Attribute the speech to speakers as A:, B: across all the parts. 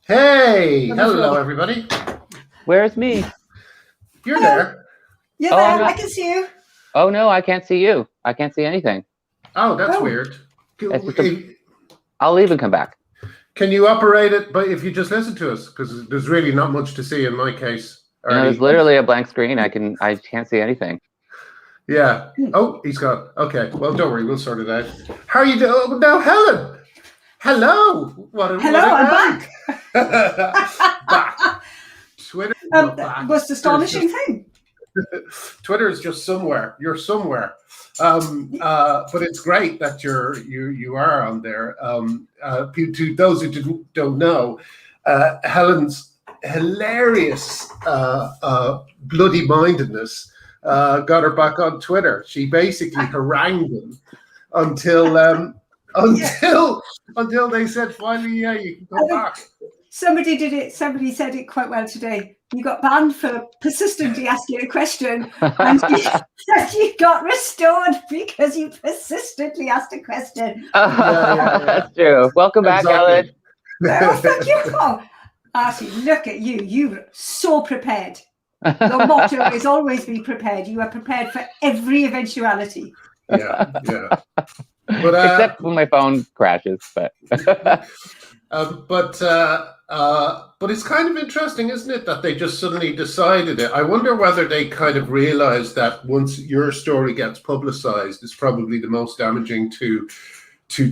A: Hey, hello everybody.
B: Where's me?
A: You're there.
C: You're there. I can see you.
B: Oh no, I can't see you. I can't see anything.
A: Oh, that's weird.
B: I'll leave and come back.
A: Can you operate it? But if you just listen to us, because there's really not much to see in my case.
B: No, there's literally a blank screen. I can't see anything.
A: Yeah. Oh, he's gone. Okay. Well, don't worry. We'll sort it out. How are you doing? Oh, now, Helen. Hello.
C: Hello. I'm back.
A: Back. Twitter.
C: Most astonishing thing.
A: Twitter is just somewhere. You're somewhere. But it's great that you are on there. To those who don't know, Helen's hilarious bloody mindedness got her back on Twitter. She basically harangued them until they said finally, yeah, you can come back.
C: Somebody did it. Somebody said it quite well today. You got banned for persistently asking a question, and you got restored because you persistently asked a question.
B: Yeah. That's true. Welcome back, Helen.
C: Oh, thank you. Oh, Archie, look at you. You're so prepared. Your motto is always be prepared. You are prepared for every eventuality.
A: Yeah.
B: But except when my phone crashes, but.
A: But it's kind of interesting, isn't it, that they just suddenly decided it? I wonder whether they kind of realized that once your story gets publicized, it's probably the most damaging to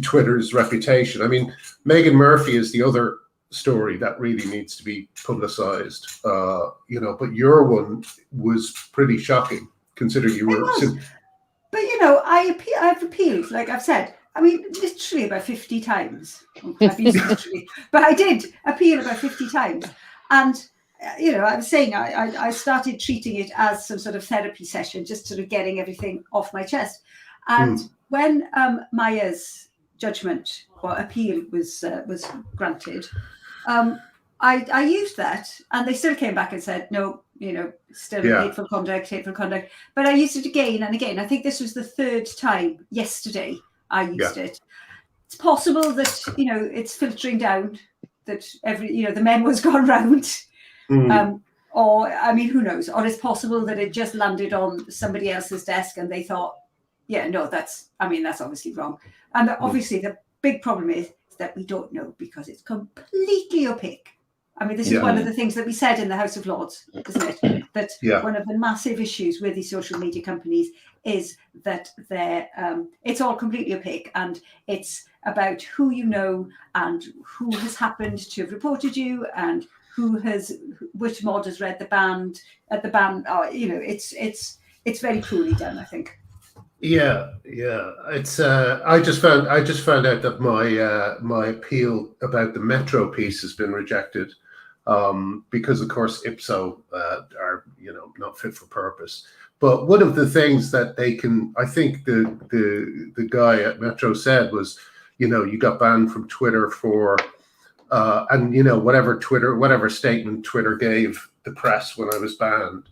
A: Twitter's reputation. I mean, Meghan Murphy is the other story that really needs to be publicized, but your one was pretty shocking, considering you were.
C: But I've appealed, like I've said. I mean, literally about 50 times. But I did appeal about 50 times. And, I was saying I started treating it as some sort of therapy session, just sort of getting everything off my chest. And when Maya's judgment or appeal was granted, I used that, and they still came back and said, no, still hateful conduct. But I used it again and again. I think this was the third time yesterday I used it. It's possible that it's filtering down, that the memo's gone round, or I mean, who knows? Or it's possible that it just landed on somebody else's desk and they thought, that's obviously wrong. And obviously the big problem is that we don't know, because it's completely opaque. I mean, this is one of the things that we said in the House of Lords, isn't it? That one of the massive issues with these social media companies is that it's all completely opaque, and it's about who you know and who has happened to have reported you and which mod has read the ban. It's very poorly done, I think.
A: Yeah. It's I just found out that my appeal about the Metro piece has been rejected, because of course Ipso are not fit for purpose. But one of the things that they can, I think the guy at Metro said was, you got banned from Twitter for and whatever statement Twitter gave the press when I was banned,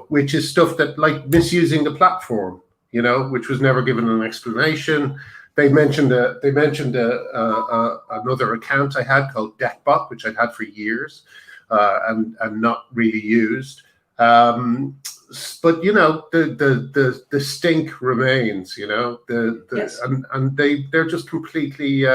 A: which is stuff that, like, misusing the platform, which was never given an explanation. They mentioned another account I had called Deathbot, which I'd had for years, and not really used. But the stink remains. And they're just completely.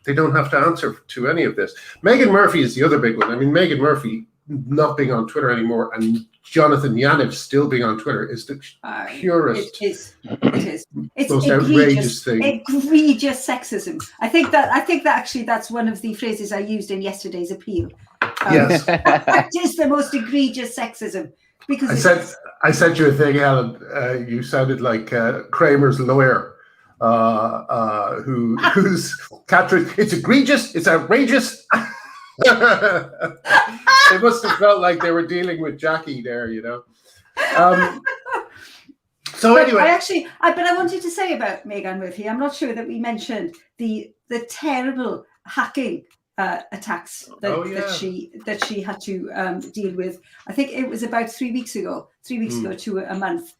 A: They don't have to answer to any of this. Meghan Murphy is the other big one. I mean, Meghan Murphy not being on Twitter anymore, and Jonathan Yaniv still being on Twitter is the purest.
C: It is. It's
A: most outrageous thing.
C: Egregious sexism. I think that actually that's one of the phrases I used in yesterday's appeal.
A: Yes,
C: that is the most egregious sexism. Because
A: I sent you a thing, Helen. You sounded like Kramer's lawyer, who's captured. It's egregious. It's outrageous. They must have felt like they were dealing with Jackie there, So anyway,
C: but I wanted to say about Meghan Murphy. I'm not sure that we mentioned the terrible hacking attacks that she had to deal with. I think it was about 3 weeks ago to a month.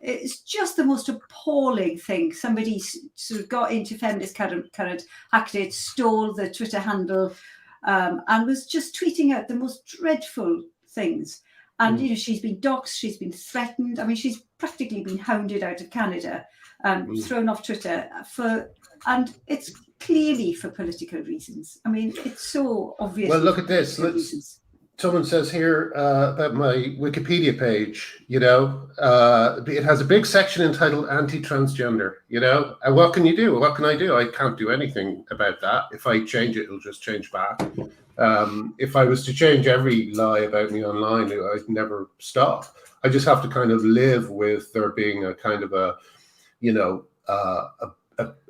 C: It's just the most appalling thing. Somebody sort of got into Feminist Current, hacked it, stole the Twitter handle, and was just tweeting out the most dreadful things. And you know, she's been doxxed, she's been threatened. I mean, she's practically been hounded out of Canada, thrown off Twitter and it's clearly for political reasons. I mean, it's so obvious.
A: Well, look at this. Someone says here about my Wikipedia page, you know, it has a big section entitled anti-transgender, you know, and what can you do? What can I do? I can't do anything about that. If I change it, it'll just change back. If I was to change every lie about me online, I'd never stop. I just have to kind of live with there being a kind of a, you know,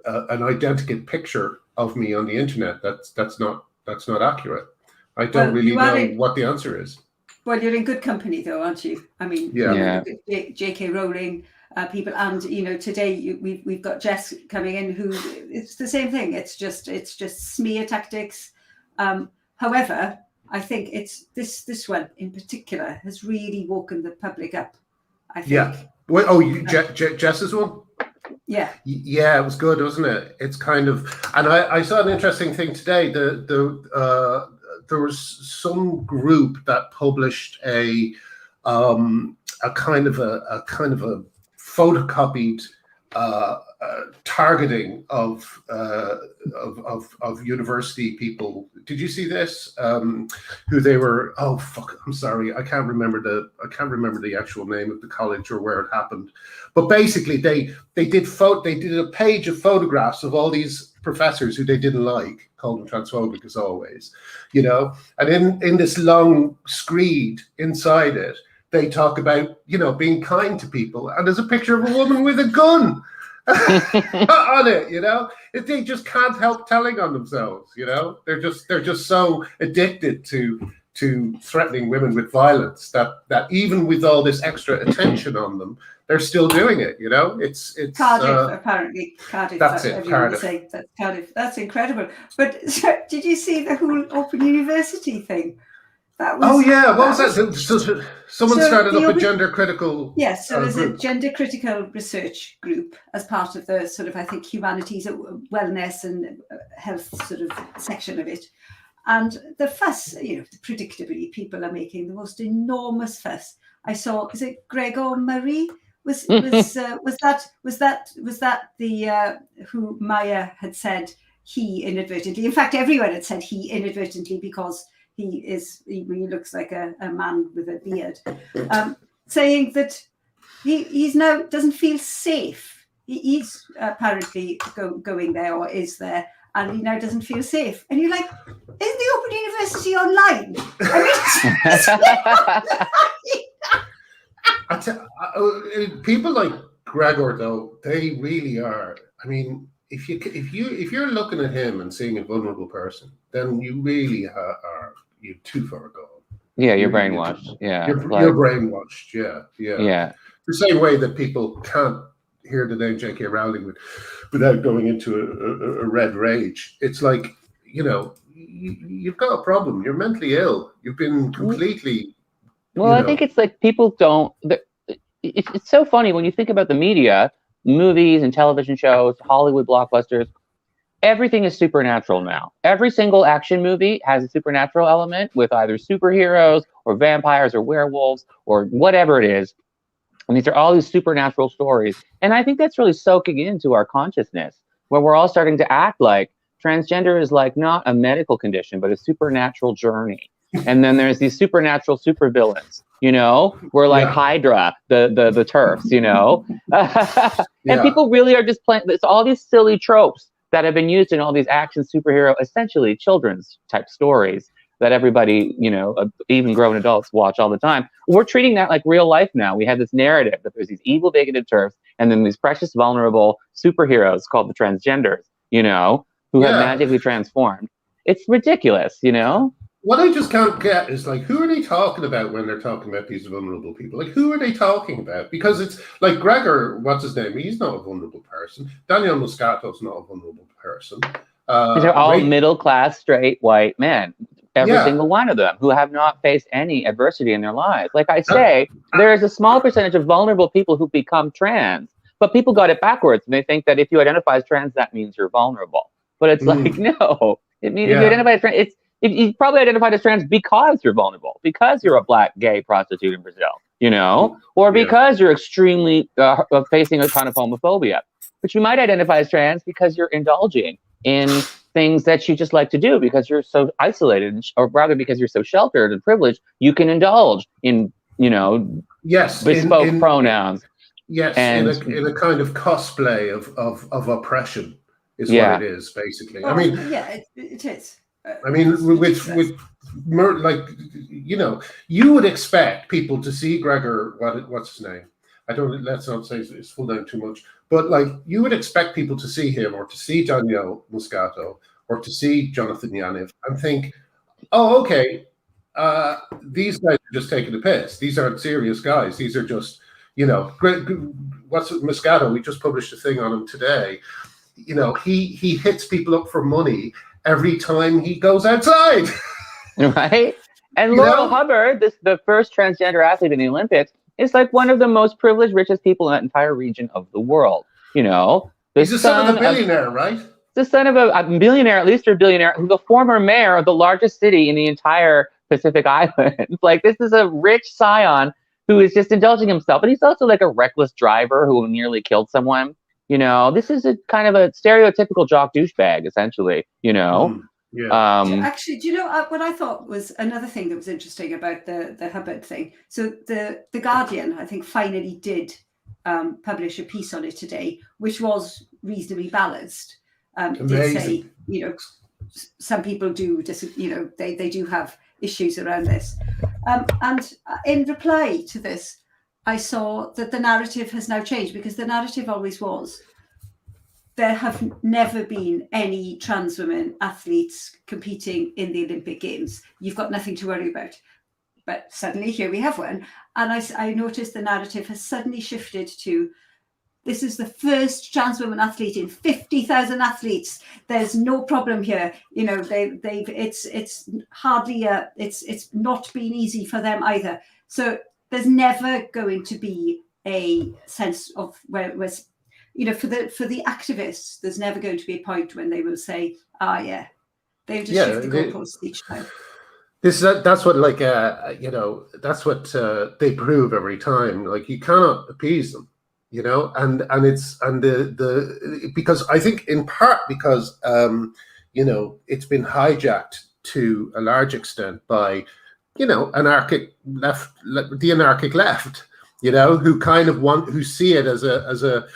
A: an identical picture of me on the internet. That's not accurate. I don't really know what the answer is.
C: Well, you're in good company, though, aren't you? I mean, J.K. Rowling people, and you know, today we've got Jess coming in, who it's the same thing. It's just smear tactics. However, I think it's this one in particular has really woken the public up. I think.
A: Yeah. Well, Jess's one.
C: Yeah.
A: Yeah, it was good, wasn't it? It's kind of, and I saw an interesting thing today. There was some group that published a kind of a photocopied targeting of university people. Did you see this? Who they were? Oh fuck! I'm sorry, I can't remember the actual name of the college or where it happened. But basically, they did a page of photographs of all these professors who they didn't like, called them transphobic as always, you know. And in this long screed inside it, they talk about, you know, being kind to people, and there's a picture of a woman with a gun on it, you know. They just can't help telling on themselves, you know. They're just so addicted to threatening women with violence that even with all this extra attention on them, they're still doing it, you know. It's
C: Cardiff, apparently. Cardiff.
A: That's it, Cardiff.
C: That's Cardiff. That's incredible. But did you see the whole Open University thing? That was,
A: what was that? Someone started up a gender critical.
C: Yes, so there's a gender critical research group as part of the sort of, I think, humanities, wellness and health sort of section of it. And the fuss, you know, predictably, people are making the most enormous fuss. I saw, is it Gregor Murray? Was that the who Maya had said he inadvertently? In fact, everyone had said he inadvertently because he looks like a man with a beard, saying that he's now doesn't feel safe. He's apparently going there or is there, and he now doesn't feel safe. And you're like, isn't the Open University online?
A: People like Gregor, though, they really are. I mean, if you're looking at him and seeing a vulnerable person, then you really are too far gone.
B: Yeah, you're brainwashed. You're
A: brainwashed. Yeah. The same way that people can't hear the name J.K. Rowling without going into a red rage. It's like, you know, you've got a problem. You're mentally ill. You've been completely.
B: Well, I think it's like people don't. It's so funny when you think about the media, movies and television shows, Hollywood blockbusters. Everything is supernatural now. Every single action movie has a supernatural element with either superheroes or vampires or werewolves or whatever it is. And these are all these supernatural stories. And I think that's really soaking into our consciousness, where we're all starting to act like transgender is like not a medical condition, but a supernatural journey. And then there's these supernatural supervillains, you know, we're like Hydra, the TERFs, you know. And people really are just playing. It's all these silly tropes that have been used in all these action superhero, essentially children's type stories that everybody, you know, even grown adults watch all the time. We're treating that like real life now. We have this narrative that there's these evil, bigoted TERFs and then these precious, vulnerable superheroes called the transgenders, you know, who have magically transformed. It's ridiculous, you know?
A: What I just can't get is, like, who are they talking about when they're talking about these vulnerable people? Like, who are they talking about? Because it's like Gregor, what's his name? He's not a vulnerable person. Danielle Muscato's not a vulnerable person.
B: They're all middle-class, straight, white men. Every single one of them who have not faced any adversity in their lives. Like I say, there is a small percentage of vulnerable people who become trans, but people got it backwards. And they think that if you identify as trans, that means you're vulnerable. But it's like, no, it means if you identify as trans, You probably identified as trans because you're vulnerable, because you're a black gay prostitute in Brazil, you know, or because you're extremely facing a ton of homophobia. But you might identify as trans because you're indulging in things that you just like to do because you're so isolated, or rather because you're so sheltered and privileged, you can indulge in, you know, bespoke pronouns.
A: Yes, and in a kind of cosplay of oppression is what it is, basically.
C: Well,
A: I mean,
C: it is.
A: I mean, with like, you know, you would expect people to see Gregor, what's his name? Let's not say his full name too much, but like, you would expect people to see him or to see Danielle Muscato or to see Jonathan Yaniv and think, oh, okay, these guys are just taking the piss. These aren't serious guys. These are just, you know, what's Muscato? We just published a thing on him today. You know, he hits people up for money every time he goes outside.
B: Right? And Laurel Hubbard, the first transgender athlete in the Olympics, is like one of the most privileged, richest people in that entire region of the world. You know,
A: he's the son of a billionaire, right?
B: The son of a billionaire, at least a billionaire, who's the former mayor of the largest city in the entire Pacific Islands. Like, this is a rich scion who is just indulging himself. But he's also like a reckless driver who nearly killed someone. You know, this is a kind of a stereotypical jock douchebag, essentially, you know.
C: Actually, do you know what I thought was another thing that was interesting about the Hubbard thing? So the Guardian, I think, finally did publish a piece on it today, which was reasonably balanced. It did say, you know, some people do, you know, they do have issues around this. And in reply to this, I saw that the narrative has now changed, because the narrative always was there have never been any trans women athletes competing in the Olympic Games. You've got nothing to worry about. But suddenly here we have one. And I noticed the narrative has suddenly shifted to, this is the first trans woman athlete in 50,000 athletes. There's no problem here. You know, it's hardly it's not been easy for them either. So there's never going to be a sense of where, you know, for the activists, there's never going to be a point when they will say, they'll just shift the goalposts each time.
A: That's what, like, you know, that's what they prove every time. Like, you cannot appease them, you know, and because I think in part because you know, it's been hijacked to a large extent by, you know, the anarchic left, you know, who kind of who see it as a,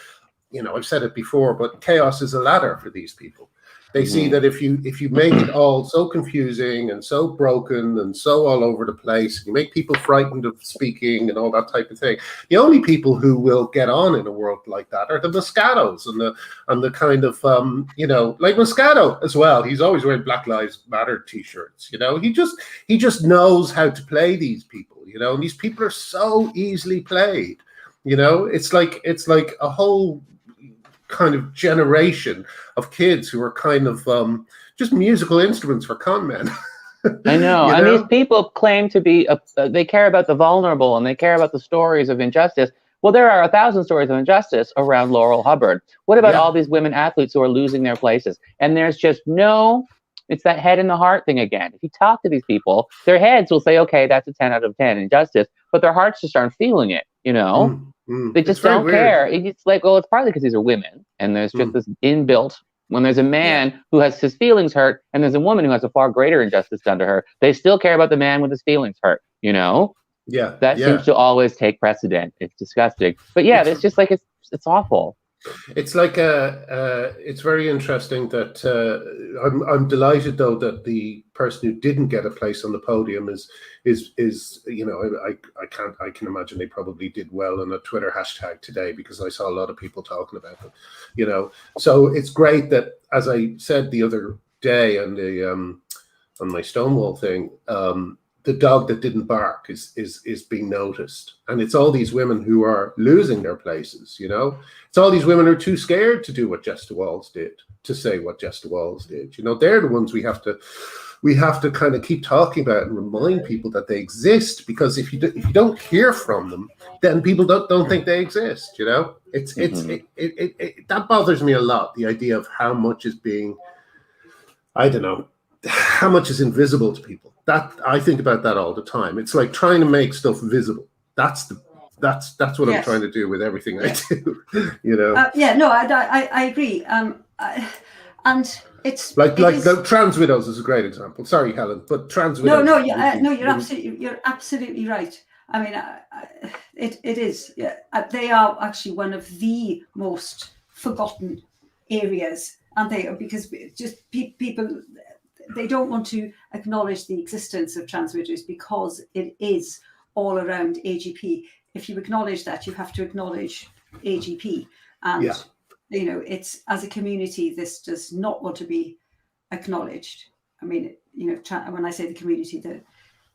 A: you know, I've said it before, but chaos is a ladder for these people. They see that if you make it all so confusing and so broken and so all over the place, you make people frightened of speaking and all that type of thing. The only people who will get on in a world like that are the Muscatos and the kind of you know, like Muscato as well. He's always wearing Black Lives Matter t-shirts. You know, he just knows how to play these people. You know, and these people are so easily played. You know, it's like a whole kind of generation of kids who are kind of just musical instruments for con men.
B: I know. And these people claim to be, they care about the vulnerable and they care about the stories of injustice. Well, there are 1,000 stories of injustice around Laurel Hubbard. What about all these women athletes who are losing their places? And there's just it's that head and the heart thing again. If you talk to these people, their heads will say, okay, that's a 10 out of 10 injustice, but their hearts just aren't feeling it, you know? They just don't care. It's like, well, it's partly because these are women, and there's just this inbuilt, when there's a man who has his feelings hurt, and there's a woman who has a far greater injustice done to her, they still care about the man with his feelings hurt, you know? That seems to always take precedent. It's disgusting. But it's just like, it's awful.
A: It's like it's very interesting that I'm delighted though that the person who didn't get a place on the podium is you know, I can imagine they probably did well on a Twitter hashtag today, because I saw a lot of people talking about them, you know. So it's great that, as I said the other day on the on my Stonewall thing, the dog that didn't bark is being noticed, and it's all these women who are losing their places. You know, it's all these women who are too scared to do what Jess Wahls did, to say what Jess Wahls did. You know, they're the ones we have to kind of keep talking about and remind people that they exist, because if you don't hear from them, then people don't think they exist. You know, it that bothers me a lot. The idea of how much is being, I don't know, how much is invisible to people. That I think about that all the time. It's like trying to make stuff visible. That's what I'm trying to do with everything I do.
C: I agree. And it's
A: like trans widows is a great example. Sorry, Helen, but trans widows.
C: You're absolutely right. I mean, it is. Yeah, they are actually one of the most forgotten areas, aren't they? Because just people, they don't want to acknowledge the existence of trans widows because it is all around AGP. If you acknowledge that, you have to acknowledge AGP, and it's, as a community, this does not want to be acknowledged. I mean, when I say the community,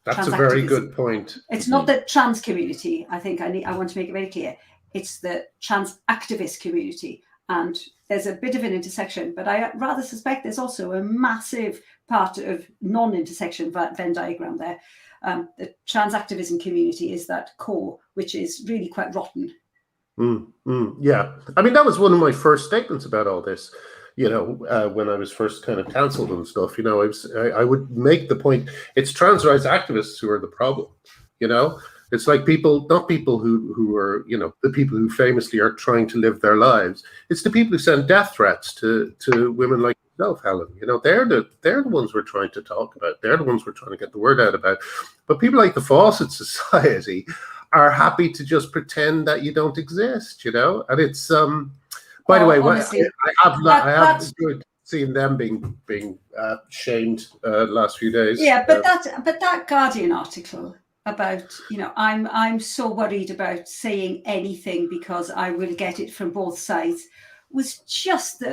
A: that's a very good point.
C: It's not the trans community. I think I want to make it very clear. It's the trans activist community, and there's a bit of an intersection, but I rather suspect there's also a massive part of non-intersection Venn diagram there. The trans activism community is that core, which is really quite rotten.
A: Yeah, I mean, that was one of my first statements about all this. When I was first kind of cancelled and stuff, I would make the point, it's trans rights activists who are the problem. It's like not people who are, the people who famously are trying to live their lives. It's the people who send death threats to women like yourself, Helen. They're the ones we're trying to talk about. They're the ones we're trying to get the word out about. But people like the Fawcett Society are happy to just pretend that you don't exist, and it's by the way, honestly, I have enjoyed seeing them being shamed last few days.
C: Yeah, but that Guardian article about I'm so worried about saying anything because I will get it from both sides was just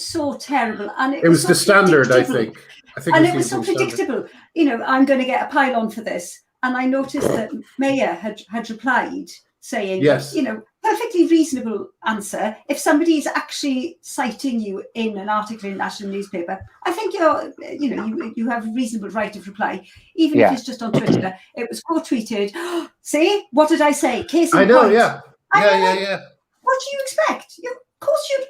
C: so terrible, and it was
A: the standard. I think
C: and it was so predictable. I'm going to get a pile-on for this, and I noticed that Maya had replied saying,
A: yes,
C: perfectly reasonable answer. If somebody is actually citing you in an article in a national newspaper, I think you have a reasonable right of reply, even if it's just on Twitter. It was quote-tweeted. See, what did I say? Case in point.
A: I know, yeah.
C: What do you expect? Of course you.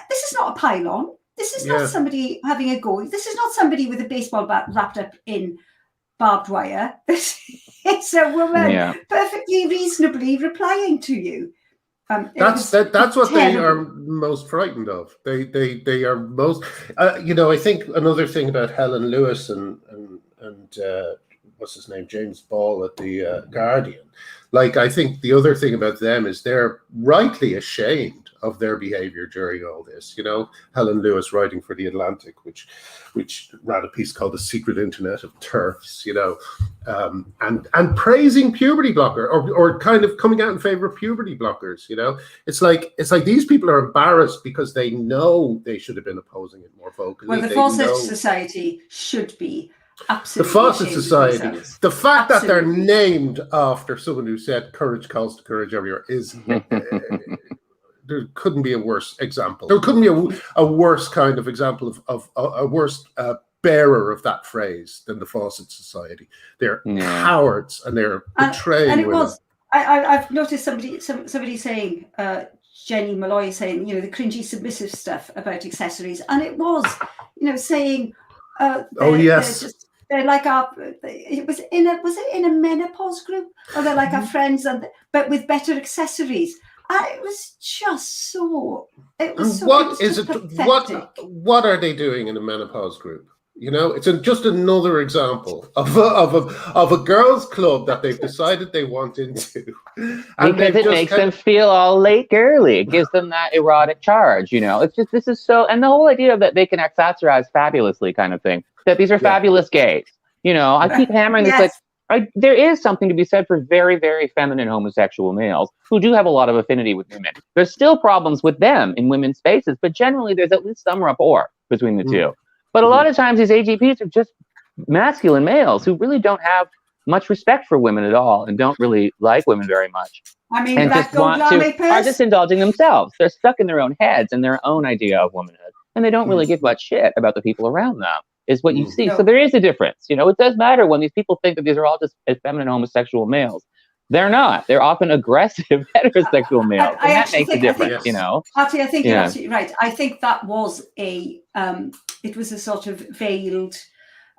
C: This is not a pile-on. This is not somebody having a go. This is not somebody with a baseball bat wrapped up in barbed wire. It's a woman perfectly reasonably replying to you.
A: That's what they are most frightened of. They are most. I think another thing about Helen Lewis and what's his name, James Ball at the Guardian. Like, I think the other thing about them is they're rightly ashamed of their behavior during all this. Helen Lewis writing for The Atlantic, which ran a piece called The Secret Internet of TERFs, and praising puberty blocker or kind of coming out in favor of puberty blockers. It's like these people are embarrassed because they know they should have been opposing it more vocally.
C: Well, the Fawcett Society should be absolutely.
A: The Fawcett Society, the fact that they're named after someone who said courage calls to courage everywhere is there couldn't be a worse example. There couldn't be a worse kind of example of a worse bearer of that phrase than the Fawcett Society. They're cowards and they're betraying
C: and it
A: women.
C: Was. I've noticed somebody saying, Jenny Malloy saying, the cringy submissive stuff about accessories, and it was, saying, they're like was it in a menopause group, or they're like our friends, but with better accessories. It was just so. It was so.
A: What are they doing in a menopause group? It's just another example of a girls' club that they've decided they want into,
B: because it makes them feel all late girly. It gives them that erotic charge. It's just this is so, and the whole idea that they can accessorize fabulously, kind of thing. That these are fabulous gays. I keep hammering this there is something to be said for very, very feminine homosexual males who do have a lot of affinity with women. There's still problems with them in women's spaces, but generally there's at least some rapport between the two. But a lot of times these AGPs are just masculine males who really don't have much respect for women at all and don't really like women very much.
C: I mean,
B: and just are just indulging themselves. They're stuck in their own heads and their own idea of womanhood, and they don't really give much shit about the people around them. Is what you see. So there is a difference. It does matter when these people think that these are all just effeminate homosexual males. They're not. They're often aggressive heterosexual males.
C: I
B: And that
C: actually
B: makes a
C: think- I
B: difference,
A: think-
B: you know?
C: Actually, I think you're
B: Yeah.
C: absolutely right. I think that was it was a sort of veiled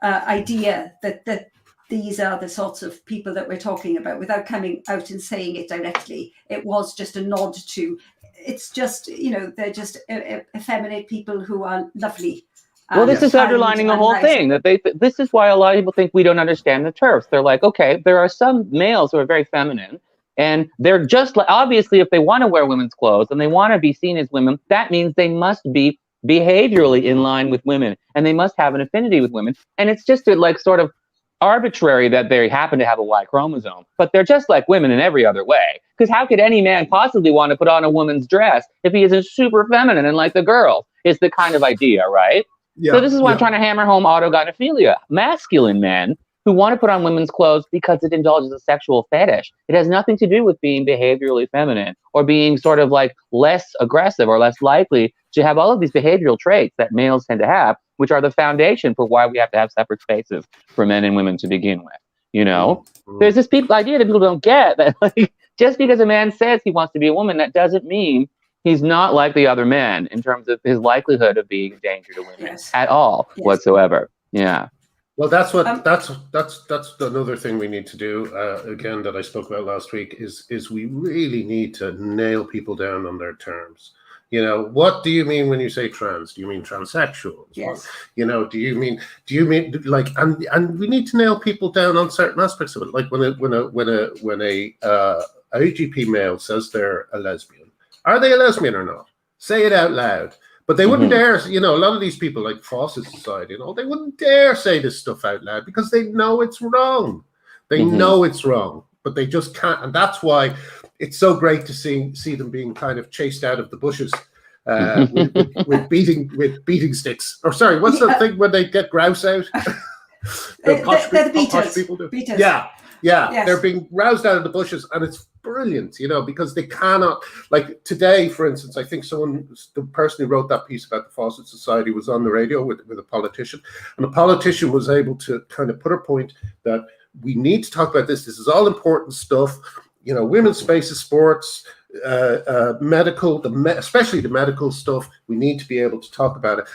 C: idea that these are the sorts of people that we're talking about without coming out and saying it directly. It was just a nod to, it's just, you know, they're just effeminate people who are lovely.
B: Well, this is underlining the whole thing, that this is why a lot of people think we don't understand the TERFs. They're like, okay, there are some males who are very feminine, and they're just like, obviously, if they want to wear women's clothes and they want to be seen as women, that means they must be behaviorally in line with women, and they must have an affinity with women. And it's just like sort of arbitrary that they happen to have a Y chromosome, but they're just like women in every other way. Because how could any man possibly want to put on a woman's dress if he isn't super feminine and like the girl? Is the kind of idea, right?
A: Yeah,
B: So this is why I'm trying to hammer home autogynophilia. Masculine men who want to put on women's clothes because it indulges a sexual fetish. It has nothing to do with being behaviorally feminine or being sort of like less aggressive or less likely to have all of these behavioral traits that males tend to have, which are the foundation for why we have to have separate spaces for men and women to begin with. You know, there's this idea that people don't get that like, just because a man says he wants to be a woman, that doesn't mean he's not like the other men in terms of his likelihood of being a danger to women at all whatsoever. Yeah.
A: Well, that's what that's another thing we need to do. Again, that I spoke about last week is we really need to nail people down on their terms. You know, what do you mean when you say trans? Do you mean transsexual?
C: Yes.
A: You know, do you mean like, and we need to nail people down on certain aspects of it. Like when a IGP male says they're a lesbian, are they a lesbian or not? Say it out loud. But they wouldn't dare, you know, a lot of these people like Fawcett Society and all, they wouldn't dare say this stuff out loud because they know it's wrong. They know it's wrong, but they just can't. And that's why it's so great to see them being kind of chased out of the bushes with beating sticks. Or sorry, what's the thing when they get grouse out?
C: The beaters.
A: People do.
C: Beaters.
A: Yeah.
C: Yes.
A: They're being roused out of the bushes, and it's brilliant, you know, because they cannot, like today, for instance, I think the person who wrote that piece about the Fawcett Society was on the radio with a politician, and the politician was able to kind of put her point that we need to talk about this. This is all important stuff, you know, women's spaces, sports, medical, especially the medical stuff. We need to be able to talk about it.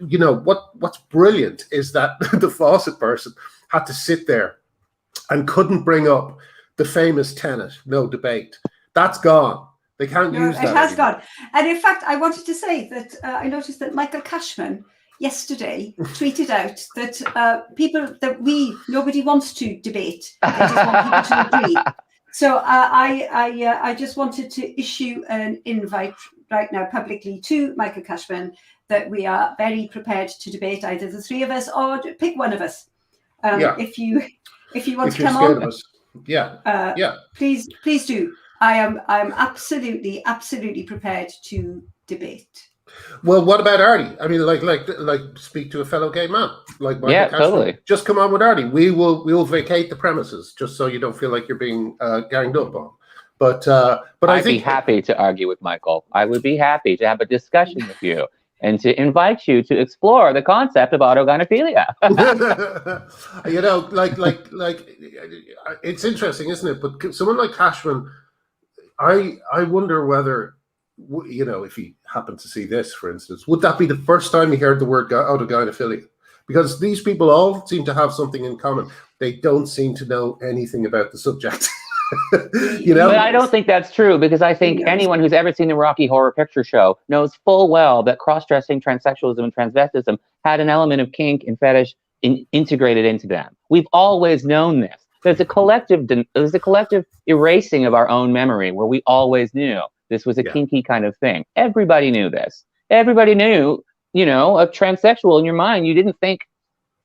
A: You know, what's brilliant is that the Fawcett person had to sit there and couldn't bring up the famous tenet, no debate. That's gone. They can't use that.
C: It has
A: anymore.
C: gone. And in fact, I wanted to say that I noticed that Michael Cashman yesterday tweeted out that nobody wants to debate. They just want people to agree. So I just wanted to issue an invite right now publicly to Michael Cashman that we are very prepared to debate, either the three of us or pick one of us. If you want to come on, please do. I'm absolutely prepared to debate.
A: Well, what about Artie? I mean, like speak to a fellow gay man, like Michael Cashman.
B: Totally.
A: Just come on with Artie. We'll vacate the premises just so you don't feel like you're being ganged up on. But
B: I'd be happy to argue with Michael. I would be happy to have a discussion with you and to invite you to explore the concept of autogynophilia.
A: You know, like it's interesting, isn't it? But someone like Cashman, I wonder whether, you know, if he happened to see this, for instance, would that be the first time he heard the word autogynophilia? Because these people all seem to have something in common. They don't seem to know anything about the subject. You know?
B: But I don't think that's true, because I think anyone who's ever seen the Rocky Horror Picture Show knows full well that cross-dressing, transsexualism, and transvestism had an element of kink and fetish integrated into them. We've always known this. There's a collective erasing of our own memory where we always knew this was a kinky kind of thing. Everybody knew this. Everybody knew, you know, a transsexual in your mind. You didn't think,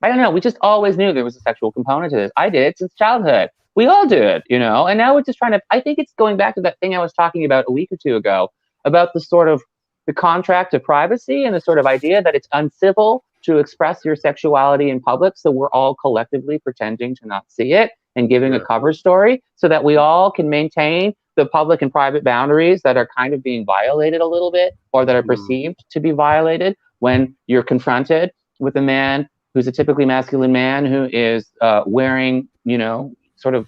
B: I don't know, we just always knew there was a sexual component to this. I did it since childhood. We all did, you know, and now we're just trying to, I think it's going back to that thing I was talking about a week or two ago about the sort of the contract of privacy and the sort of idea that it's uncivil to express your sexuality in public. So we're all collectively pretending to not see it and giving a cover story so that we all can maintain the public and private boundaries that are kind of being violated a little bit, or that are perceived to be violated when you're confronted with a man who's a typically masculine man who is wearing, you know, sort of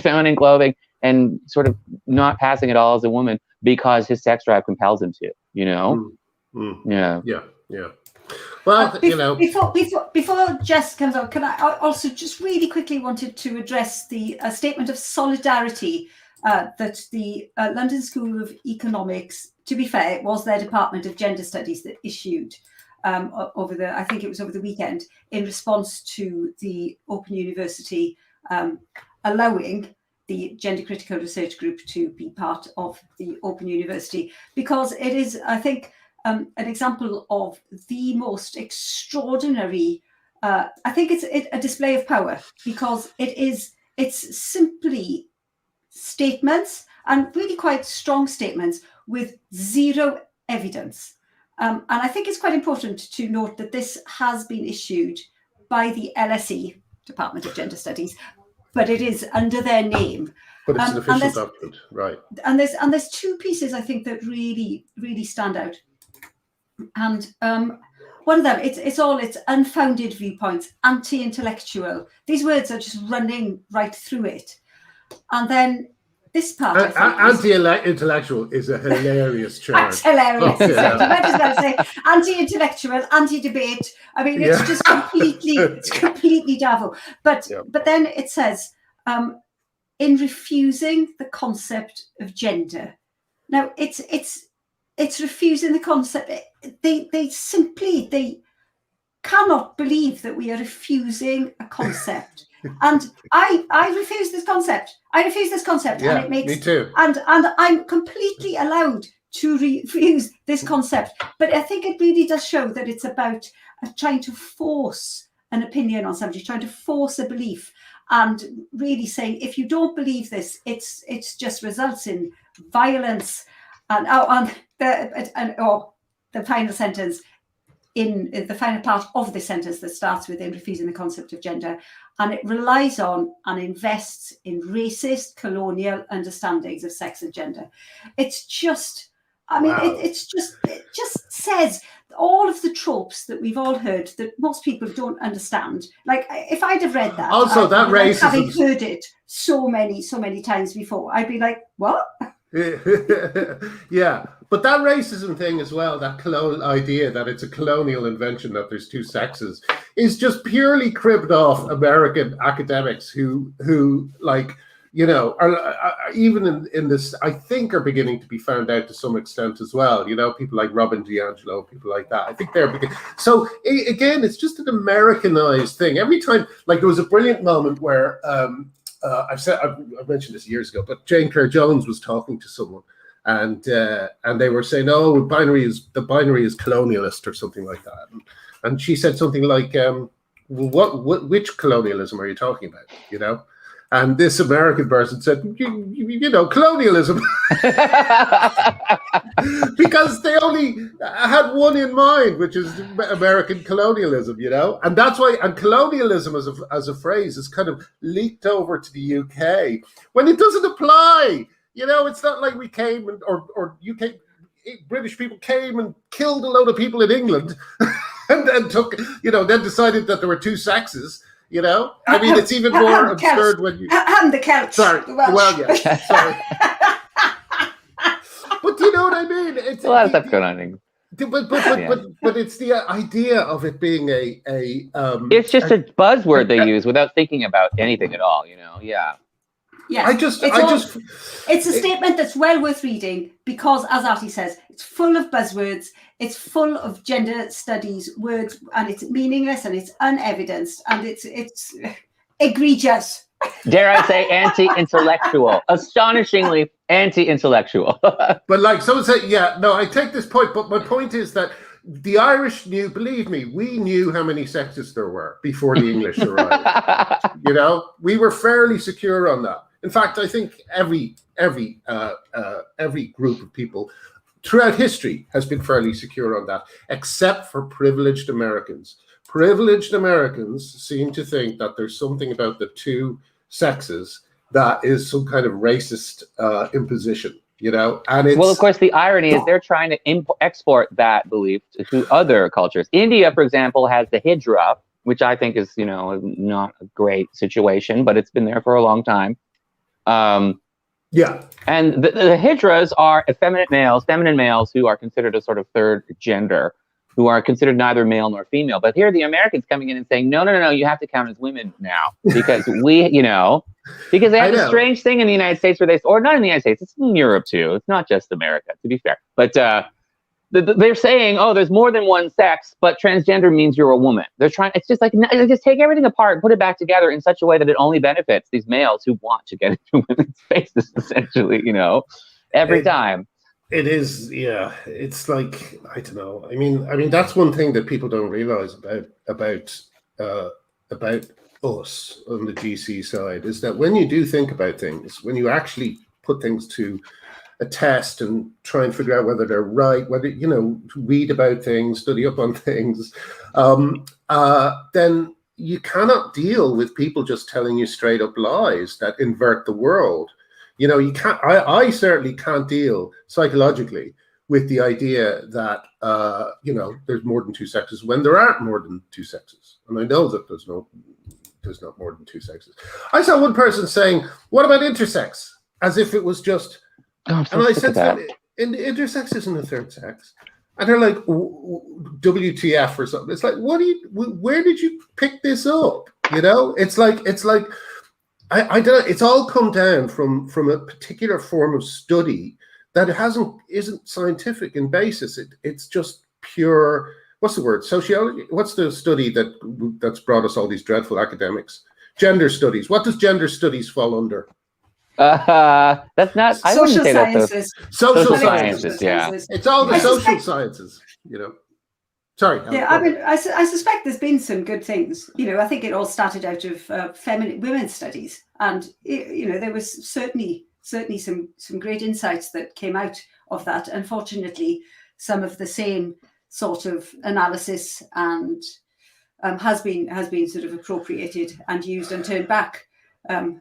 B: feminine clothing and sort of not passing at all as a woman because his sex drive compels him to,
A: Yeah. Well,
C: before Jess comes on, can I also just really quickly wanted to address the statement of solidarity that the London School of Economics, to be fair, it was their Department of Gender Studies that issued over the weekend in response to the Open University allowing the Gender Critical Research Group to be part of the Open University, because it is, I think, an example of the most extraordinary, I think it's a display of power, because it's simply statements, and really quite strong statements, with zero evidence. And I think it's quite important to note that this has been issued by the LSE, Department of Gender Studies, but it is under their name.
A: But it's an official document, right?
C: And there's two pieces I think that really, really stand out. And one of them, it's unfounded viewpoints, anti-intellectual. These words are just running right through it. And then this part,
A: anti-intellectual is a hilarious charge.
C: That's hilarious. You might as well say anti-intellectual, anti-debate. I mean, it's just completely Davo. But then it says, in refusing the concept of gender. Now, it's refusing the concept. They simply cannot believe that we are refusing a concept. And I refuse this concept. And it makes
A: me too.
C: And I'm completely allowed to refuse this concept. But I think it really does show that it's about trying to force an opinion on somebody, trying to force a belief, and really saying, if you don't believe this, it's just results in violence. And the final sentence in the final part of the sentence that starts with, in refusing the concept of gender, and it relies on and invests in racist colonial understandings of sex and gender. It's just, I mean, wow. it just says all of the tropes that we've all heard that most people don't understand. Like, if I'd have read that,
A: also that racism,
C: having heard it so many times before, I'd be like, what?
A: Yeah, but that racism thing as well, that colonial idea that it's a colonial invention that there's two sexes, is just purely cribbed off American academics who like, you know, are even in this, I think, are beginning to be found out to some extent as well. You know, people like Robin DiAngelo, people like that. I think they're beginning. So again, it's just an Americanized thing. Every time, like, there was a brilliant moment where I've mentioned this years ago, but Jane Clare Jones was talking to someone, and they were saying, "Oh, the binary is colonialist," or something like that, and she said something like, "Which colonialism are you talking about?" You know, and this American person said, "You know, colonialism," because they only had one in mind, which is American colonialism, you know, and that's why. And colonialism as a phrase is kind of leaked over to the UK when it doesn't apply. You know, it's not like we came or UK British people came and killed a load of people in England and then took, you know, then decided that there were two sexes. You know, I mean, it's even more absurd when you.
C: And the Celts.
A: Sorry. Well, yeah. Sorry. But you know what I mean? It's
B: a lot of stuff going on.
A: But it's the idea of it being a
B: it's just a buzzword they use without thinking about anything at all. You know? Yeah.
C: Yes, it's a statement that's well worth reading because, as Artie says, it's full of buzzwords, it's full of gender studies words, and it's meaningless and it's unevidenced and it's egregious.
B: Dare I say anti-intellectual, astonishingly anti-intellectual.
A: But like someone said, yeah, no, I take this point, but my point is that the Irish knew, believe me, we knew how many sexes there were before the English arrived. You know, we were fairly secure on that. In fact, I think every group of people throughout history has been fairly secure on that, except for privileged Americans. Privileged Americans seem to think that there's something about the two sexes that is some kind of racist imposition. You know, and it's,
B: well, of course, the irony is they're trying to export that belief to other cultures. India, for example, has the hijra, which I think is, not a great situation, but it's been there for a long time.
A: Yeah.
B: And the hydras are effeminate males, feminine males who are considered a sort of third gender, who are considered neither male nor female. But here are the Americans coming in and saying, no, you have to count as women now because because they have a strange thing in the United States where or not in the United States, it's in Europe too. It's not just America, to be fair. But they're saying, there's more than one sex, but transgender means you're a woman. They're trying, it's just like, just take everything apart and put it back together in such a way that it only benefits these males who want to get into women's spaces, essentially, every time.
A: It is, yeah. It's like, I don't know. I mean, that's one thing that people don't realize about us on the GC side is that when you do think about things, when you actually put things to a test and try and figure out whether they're right, whether, read about things, study up on things, then you cannot deal with people just telling you straight up lies that invert the world. You can't, I certainly can't deal psychologically with the idea that, there's more than two sexes when there aren't more than two sexes. And I know that there's not more than two sexes. I saw one person saying, what about intersex? As if it was just, and I said to them, intersex isn't a third sex. And they're like, WTF or something. It's like, where did you pick this up? It's like, I don't know. It's all come down from a particular form of study that isn't scientific in basis. It's just pure, what's the word? Sociology? What's the study that's brought us all these dreadful academics? Gender studies. What does gender studies fall under?
B: That's not. I wouldn't say
C: sciences.
A: Social sciences.
B: Yeah.
A: It's all the social sciences. Sorry.
C: Yeah, I mean, I suspect there's been some good things. I think it all started out of feminine women's studies, and there was certainly some great insights that came out of that. Unfortunately, some of the same sort of analysis and has been sort of appropriated and used and turned back on.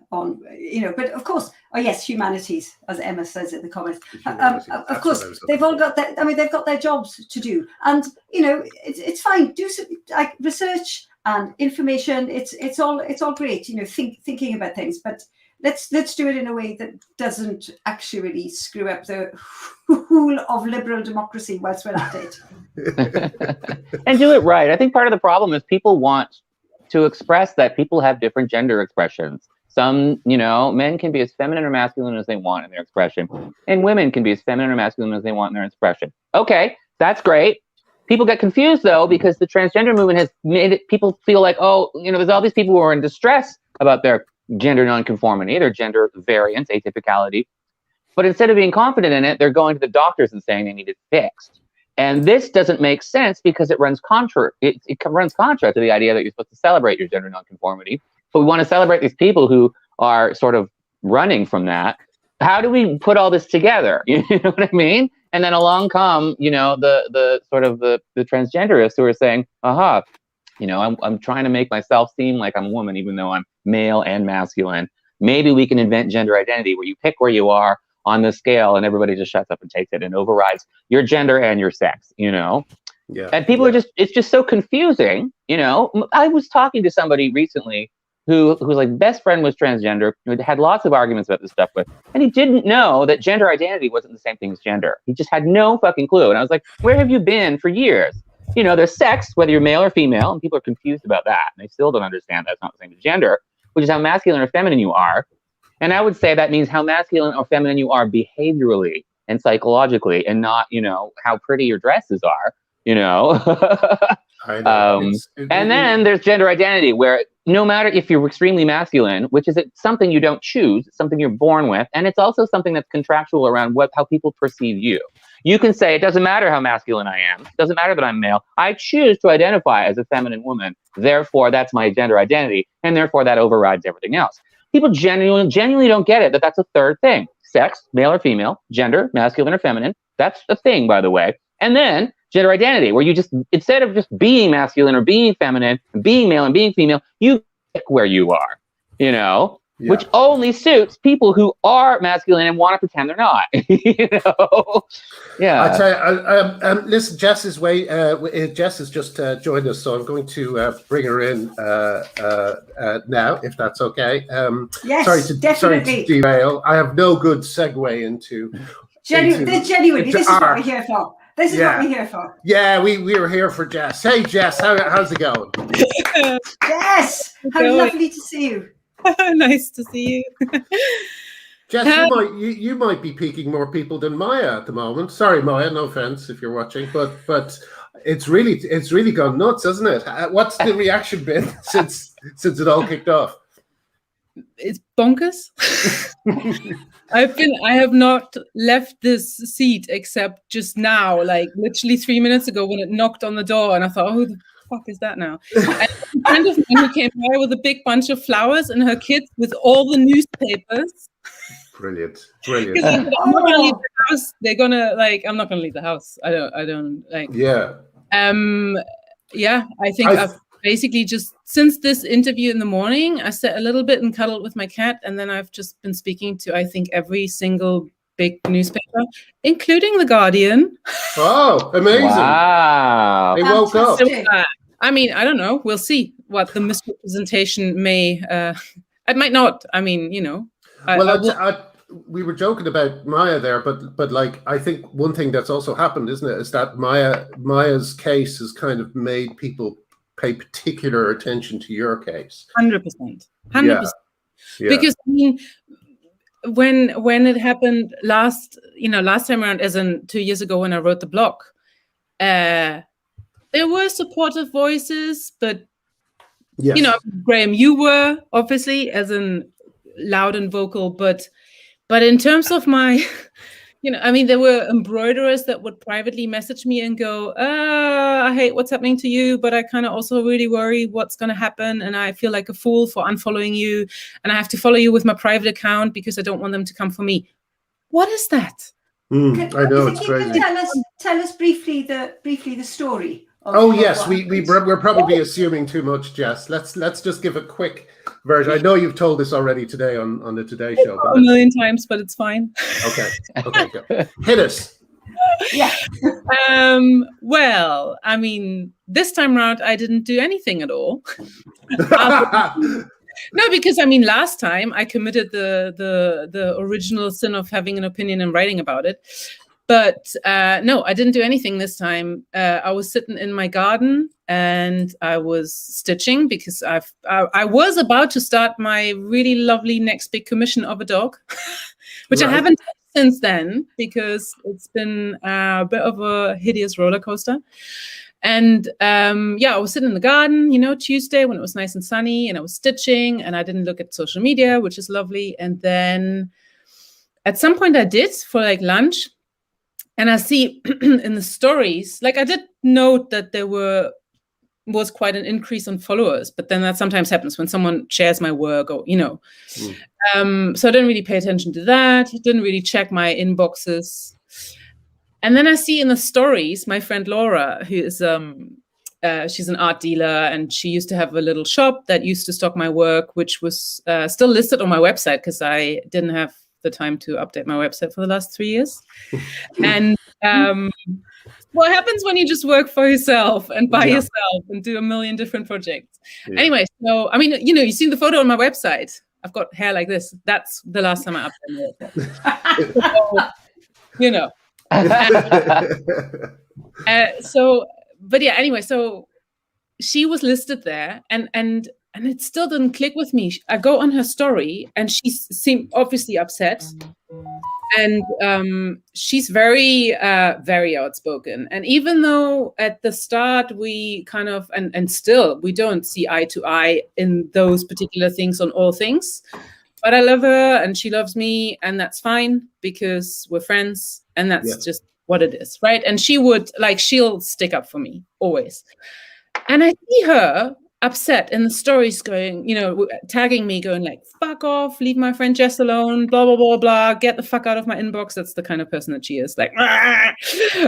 C: But of course, yes, humanities, as Emma says in the comments. Of course, they've all got that. I mean, they've got their jobs to do, and it's fine. Do some like research and information. It's all great. Thinking about things, but let's do it in a way that doesn't actually screw up the whole of liberal democracy whilst we're at it.
B: And do it right. I think part of the problem is people want to express that people have different gender expressions. Some, men can be as feminine or masculine as they want in their expression, and women can be as feminine or masculine as they want in their expression. Okay, that's great. People get confused, though, because the transgender movement has made people feel like, there's all these people who are in distress about their gender nonconformity, their gender variance, atypicality. But instead of being confident in it, they're going to the doctors and saying they need it fixed. And this doesn't make sense because it runs contra. It runs contra to the idea that you're supposed to celebrate your gender nonconformity. But we want to celebrate these people who are sort of running from that. How do we put all this together? You know what I mean? And then along come, the sort of the transgenderists who are saying, I'm trying to make myself seem like I'm a woman, even though I'm male and masculine. Maybe we can invent gender identity where you pick where you are on the scale and everybody just shuts up and takes it and overrides your gender and your sex, Yeah. And people are it's just so confusing, I was talking to somebody recently whose like best friend was transgender, who had lots of arguments about this stuff with, and he didn't know that gender identity wasn't the same thing as gender. He just had no fucking clue. And I was like, where have you been for years? There's sex, whether you're male or female, and people are confused about that. And they still don't understand that's not the same as gender, which is how masculine or feminine you are. And I would say that means how masculine or feminine you are behaviorally and psychologically, and not, how pretty your dresses are,
A: I know.
B: And then there's gender identity, where no matter if you're extremely masculine, which is something you don't choose, it's something you're born with, and it's also something that's contractual around how people perceive you. You can say, it doesn't matter how masculine I am. It doesn't matter that I'm male. I choose to identify as a feminine woman. Therefore, that's my gender identity. And therefore, that overrides everything else. People genuinely don't get it, that that's a third thing. Sex, male or female, gender, masculine or feminine. That's a thing, by the way. And then gender identity, where you just, instead of just being masculine or being feminine, being male and being female, you pick where you are, which only suits people who are masculine and want to pretend they're not. Yeah.
A: I tell you, listen, Jess is Jess has just joined us, so I'm going to bring her in now, if that's okay.
C: Yes,
A: sorry to derail. I have no good segue into.
C: Genuine. This is what we're here for. This is what we're here for.
A: Yeah, we were here for Jess. Hey, Jess, how's it going?
C: Jess, how lovely to see you.
D: Nice to see you.
A: Jess, you might be piquing more people than Maya at the moment. Sorry, Maya, no offense if you're watching, but it's really gone nuts, hasn't it? What's the reaction been since it all kicked off?
D: It's bonkers. I have not left this seat except just now, like literally 3 minutes ago when it knocked on the door, and I thought, oh, the fuck is that now? And a friend of mine who came by with a big bunch of flowers and her kids with all the newspapers.
A: Brilliant.
D: I'm not gonna leave the house. They're gonna I'm not gonna leave the house. I don't like.
A: Yeah.
D: I think I've basically just, since this interview in the morning, I sat a little bit and cuddled with my cat, and then I've just been speaking to, I think, every single big newspaper, including The Guardian.
A: Oh, amazing.
B: Wow.
A: They woke up.
D: So, I mean, I don't know. We'll see what the misrepresentation may, it might not. I mean,
A: we were joking about Maya there, but like, I think one thing that's also happened, isn't it, is that Maya's case has kind of made people pay particular attention to your case.
D: 100%. Yeah. Because I mean, when it happened last time around, as in 2 years ago when I wrote the blog, there were supportive voices, but Graham, you were obviously as in loud and vocal, but in terms of my, I mean, there were embroiderers that would privately message me and go, I hate what's happening to you, but I kind of also really worry what's going to happen. And I feel like a fool for unfollowing you. And I have to follow you with my private account because I don't want them to come for me. What is that?
A: I know, it's crazy.
C: Tell us briefly the story.
A: Yes, we're probably assuming too much, Jess. Let's just give a quick version. I know you've told this already today on the Today Show.
D: A million times, but it's fine.
A: Okay, go. Hit us.
C: Yeah.
D: Well, I mean, this time around, I didn't do anything at all. No, because I mean, last time I committed the original sin of having an opinion and writing about it. But no, I didn't do anything this time. I was sitting in my garden and I was stitching because I was about to start my really lovely next big commission of a dog, which I haven't done since then because it's been a bit of a hideous roller coaster. And I was sitting in the garden, Tuesday when it was nice and sunny, and I was stitching and I didn't look at social media, which is lovely. And then at some point I did for like lunch. And I see in the stories, like I did note that there was quite an increase on followers, but then that sometimes happens when someone shares my work or, So I didn't really pay attention to that. Didn't really check my inboxes. And then I see in the stories, my friend Laura, who is, she's an art dealer and she used to have a little shop that used to stock my work, which was still listed on my website because I didn't have the time to update my website for the last 3 years. And what happens when you just work for yourself and by yourself and do a million different projects? Yeah. Anyway, so I mean, you've seen the photo on my website. I've got hair like this. That's the last time I updated it. So she was listed there and it still didn't click with me. I go on her story and she seemed obviously upset. And she's very, very outspoken. And even though at the start we kind of, and still we don't see eye to eye in those particular things on all things, but I love her and she loves me and that's fine because we're friends and that's just what it is, right? And she'll stick up for me always. And I see her upset in the stories going, tagging me going like, fuck off, leave my friend Jess alone, blah, blah, blah, blah, get the fuck out of my inbox. That's the kind of person that she is, like,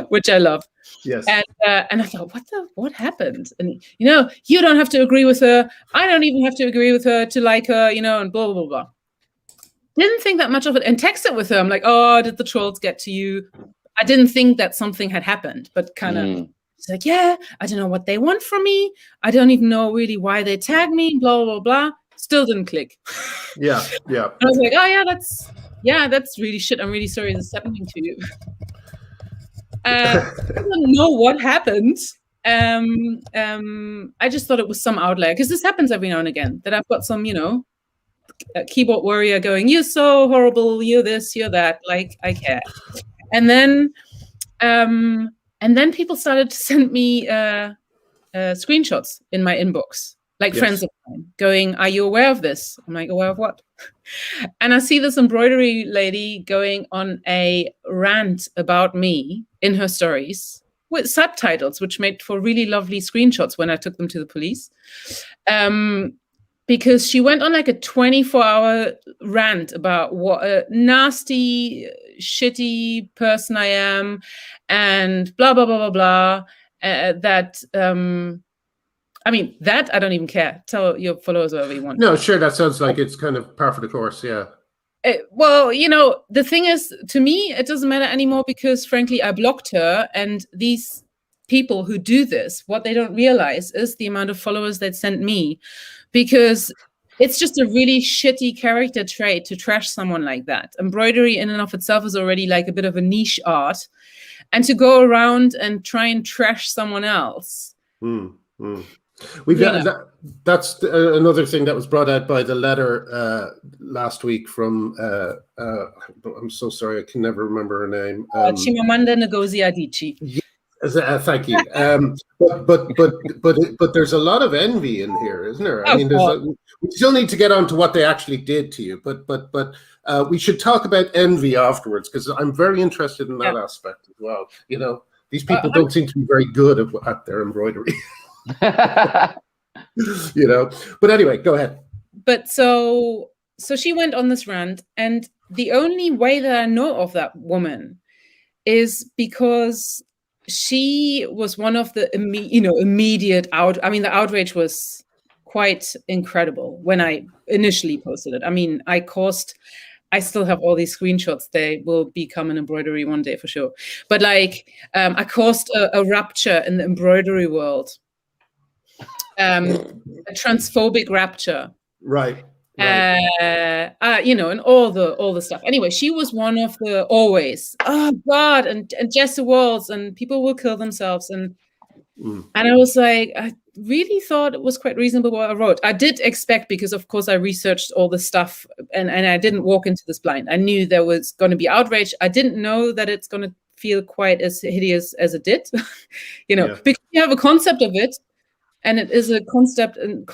D: which I love.
A: Yes.
D: And I thought, what happened? And, you don't have to agree with her. I don't even have to agree with her to like her, and blah, blah, blah, blah. didn't think that much of it and texted with her. I'm like, oh, did the trolls get to you? I didn't think that something had happened, but kind of, it's like, yeah, I don't know what they want from me. I don't even know really why they tagged me, blah, blah, blah. Still didn't click.
A: Yeah.
D: And I was like, oh, that's really shit. I'm really sorry this is happening to you. I don't know what happened. I just thought it was some outlier, because this happens every now and again, that I've got some, a keyboard warrior going, you're so horrible, you're this, you're that, like, I care. And then people started to send me screenshots in my inbox, like friends of mine, going, are you aware of this? I'm like, aware of what? And I see this embroidery lady going on a rant about me in her stories with subtitles, which made for really lovely screenshots when I took them to the police. Because she went on like a 24-hour rant about what a nasty, shitty person I am, and blah, blah, blah, blah, blah. That I don't even care. Tell your followers whatever you want.
A: No, sure. That sounds like it's kind of par for the course. Yeah.
D: Well, the thing is, to me, it doesn't matter anymore, because frankly, I blocked her, and these people who do this, what they don't realize is the amount of followers they sent me, because it's just a really shitty character trait to trash someone like that. Embroidery in and of itself is already like a bit of a niche art, and to go around and try and trash someone else.
A: We've got that's another thing that was brought out by the letter last week from I'm so sorry, I can never remember her name.
D: Chimamanda Ngozi Adichie.
A: Thank you. But there's a lot of envy in here, isn't there? I mean, we still need to get on to what they actually did to you, but we should talk about envy afterwards, because I'm very interested in that aspect as well. These people don't seem to be very good at their embroidery. But anyway, go ahead.
D: But so she went on this rant, and the only way that I know of that woman is because she was one of the immediate out. I mean, the outrage was quite incredible when I initially posted it. I mean, I still have all these screenshots. They will become an embroidery one day for sure. But I caused a rupture in the embroidery world. A transphobic rapture,
A: right.
D: And all the stuff. Anyway, she was one of the always, oh God, and Jess Wahls, and people will kill themselves, and I was like, I really thought it was quite reasonable what I wrote. I did expect, because of course I researched all the stuff, and I didn't walk into this blind. I knew there was going to be outrage. I didn't know that it's going to feel quite as hideous as it did, because you have a concept of it. And it is a concept in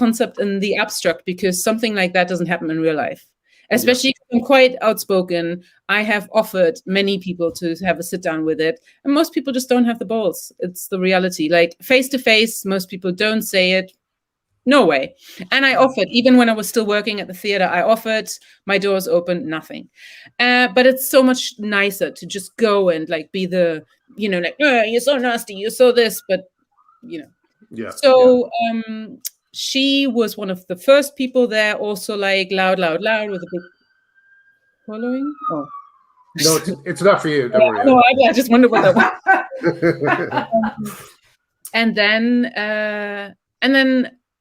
D: the abstract, because something like that doesn't happen in real life. Especially if I'm quite outspoken. I have offered many people to have a sit down with it, and most people just don't have the balls. It's the reality. Like face to face, most people don't say it. No way. And I offered, even when I was still working at the theater, I offered, my doors open, nothing. But it's so much nicer to just go and be the, you're so nasty, you're so this, but she was one of the first people there, also loud with a big following. Oh
A: no, it's not for you. Don't worry.
D: No, I just wonder what that was. And then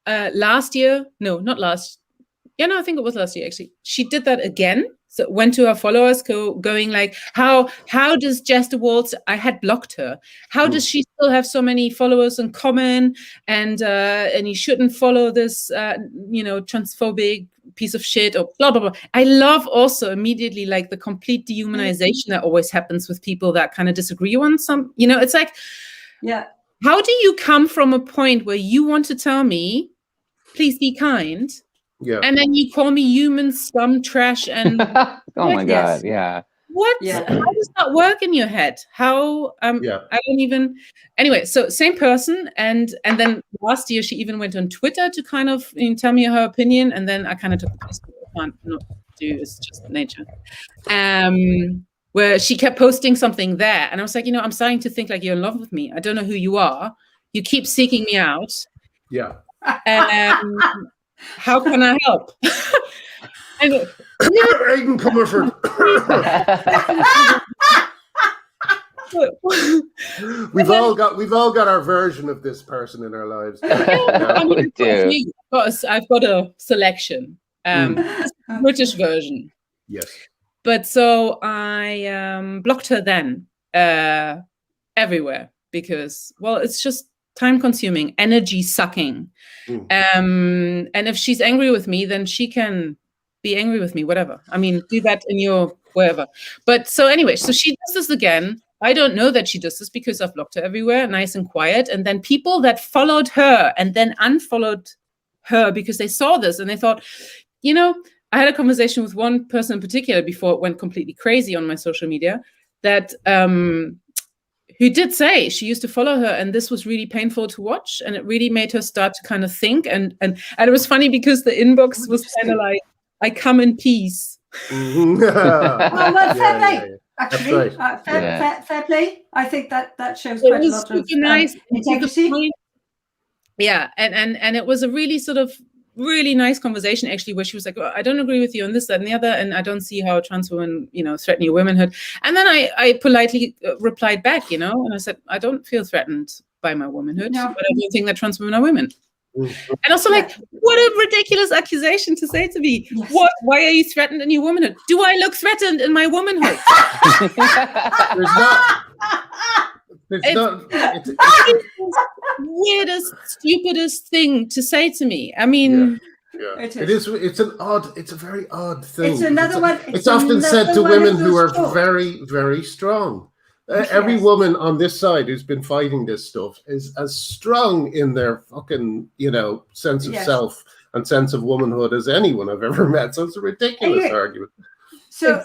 D: last year, I think it was last year actually. She did that again. So went to her followers going how does Jess Wahls, I had blocked her. How does she still have so many followers in common? And you shouldn't follow this, transphobic piece of shit, or blah, blah, blah. I love also immediately the complete dehumanization that always happens with people that kind of disagree on some, it's like, how do you come from a point where you want to tell me, please be kind, and then you call me human scum, trash, and
B: oh my God, yeah.
D: What? Yeah. How does that work in your head? How? I don't even. Anyway, so same person, and then last year she even went on Twitter to kind of tell me her opinion, and then I kind of took the piece. I can't not do. It's just nature. Where she kept posting something there, and I was like, I'm starting to think you're in love with me. I don't know who you are. You keep seeking me out.
A: Yeah.
D: How can I help? And
A: Aidan Comerford. we've all got our version of this person in our lives.
D: I mean,
B: We do.
D: I've got a selection, British version.
A: Yes.
D: But so I blocked her then everywhere because, well, it's just time consuming, energy sucking. And if she's angry with me, then she can be angry with me, whatever. I mean, do that in your wherever. But so anyway, so she does this again. I don't know that she does this because I've blocked her everywhere, nice and quiet. And then people that followed her and then unfollowed her because they saw this and they thought, you know, I had a conversation with one person in particular before it went completely crazy on my social media that who did say she used to follow her and this was really painful to watch and it really made her start to kind of think and it was funny because the inbox was kind of like, I come in peace.
C: Oh, well, fair play.
A: Yeah.
C: Actually,
A: Right.
C: fair play. I think that shows
D: It
C: quite a
D: was
C: lot of
D: super nice.
C: integrity.
D: Yeah, and it was a really sort of really nice conversation actually, where she was like, well, I don't agree with you on this, that, and the other, and I don't see how trans women, you know, threaten your womanhood. And then I politely replied back, you know, and I said, I don't feel threatened by my womanhood,
C: No.
D: but I don't think that trans women are women. And also, like, what a ridiculous accusation to say to me.
C: Yes.
D: What? Why are you threatened in your womanhood? Do I look threatened in my womanhood?
A: There's not. It's
D: the weirdest, stupidest thing to say to me. I mean,
C: It
A: It is. It's a very odd thing.
C: It's another one.
A: It's often said to
C: another one
A: women
C: of
A: who are
C: those tropes.
A: very, very strong.
C: Yes.
A: Every woman on this side who's been fighting this stuff is as strong in their fucking, you know, sense of
C: Yes.
A: self and sense of womanhood as anyone I've ever met. So it's a ridiculous
C: Anyway,
A: argument.
C: So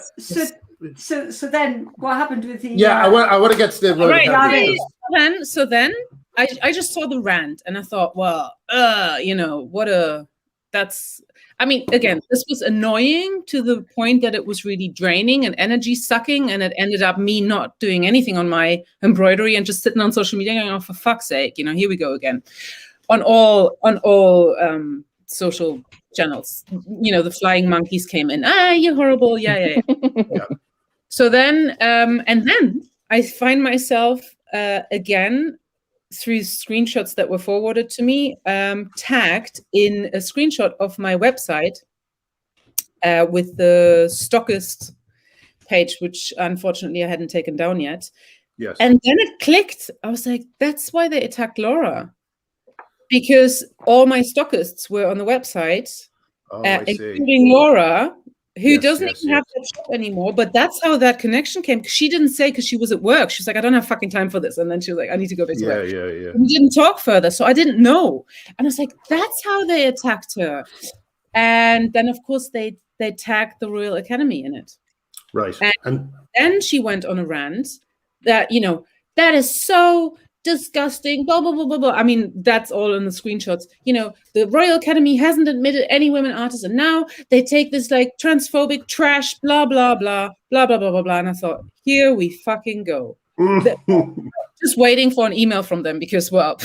C: then what happened with the
A: Yeah, I want to get to the Royal
D: right.
A: Academy.
D: So then I just saw the rant and I thought, well, you know, that's, I mean, again, this was annoying to the point that it was really draining and energy sucking, and it ended up me not doing anything on my embroidery and just sitting on social media going, oh, for fuck's sake, you know, here we go again. On all social channels, you know, the flying monkeys came in. You're horrible. Yeah. So then, and then I find myself again through screenshots that were forwarded to me, tagged in a screenshot of my website with the stockist page, which unfortunately I hadn't taken down yet.
A: Yes.
D: And then it clicked. I was like, that's why they attacked Laura. Because all my stockists were on the website, including Laura, who doesn't even have that shop anymore. But that's how that connection came. She didn't say because she was at work. She was like, I don't have fucking time for this. And then she was like, I need to go back to work.
A: Yeah.
D: We didn't talk further. So I didn't know. And I was like, that's how they attacked her. And then, of course, they tagged the Royal Academy in it.
A: Right.
D: And then she went on a rant that, you know, that is so disgusting, blah, blah, blah, blah, blah. I mean, that's all in the screenshots. You know, the Royal Academy hasn't admitted any women artists, and now they take this like transphobic trash, blah, blah, blah, blah, blah, blah, blah, blah. And I thought, here we fucking go. Just waiting for an email from them because, well,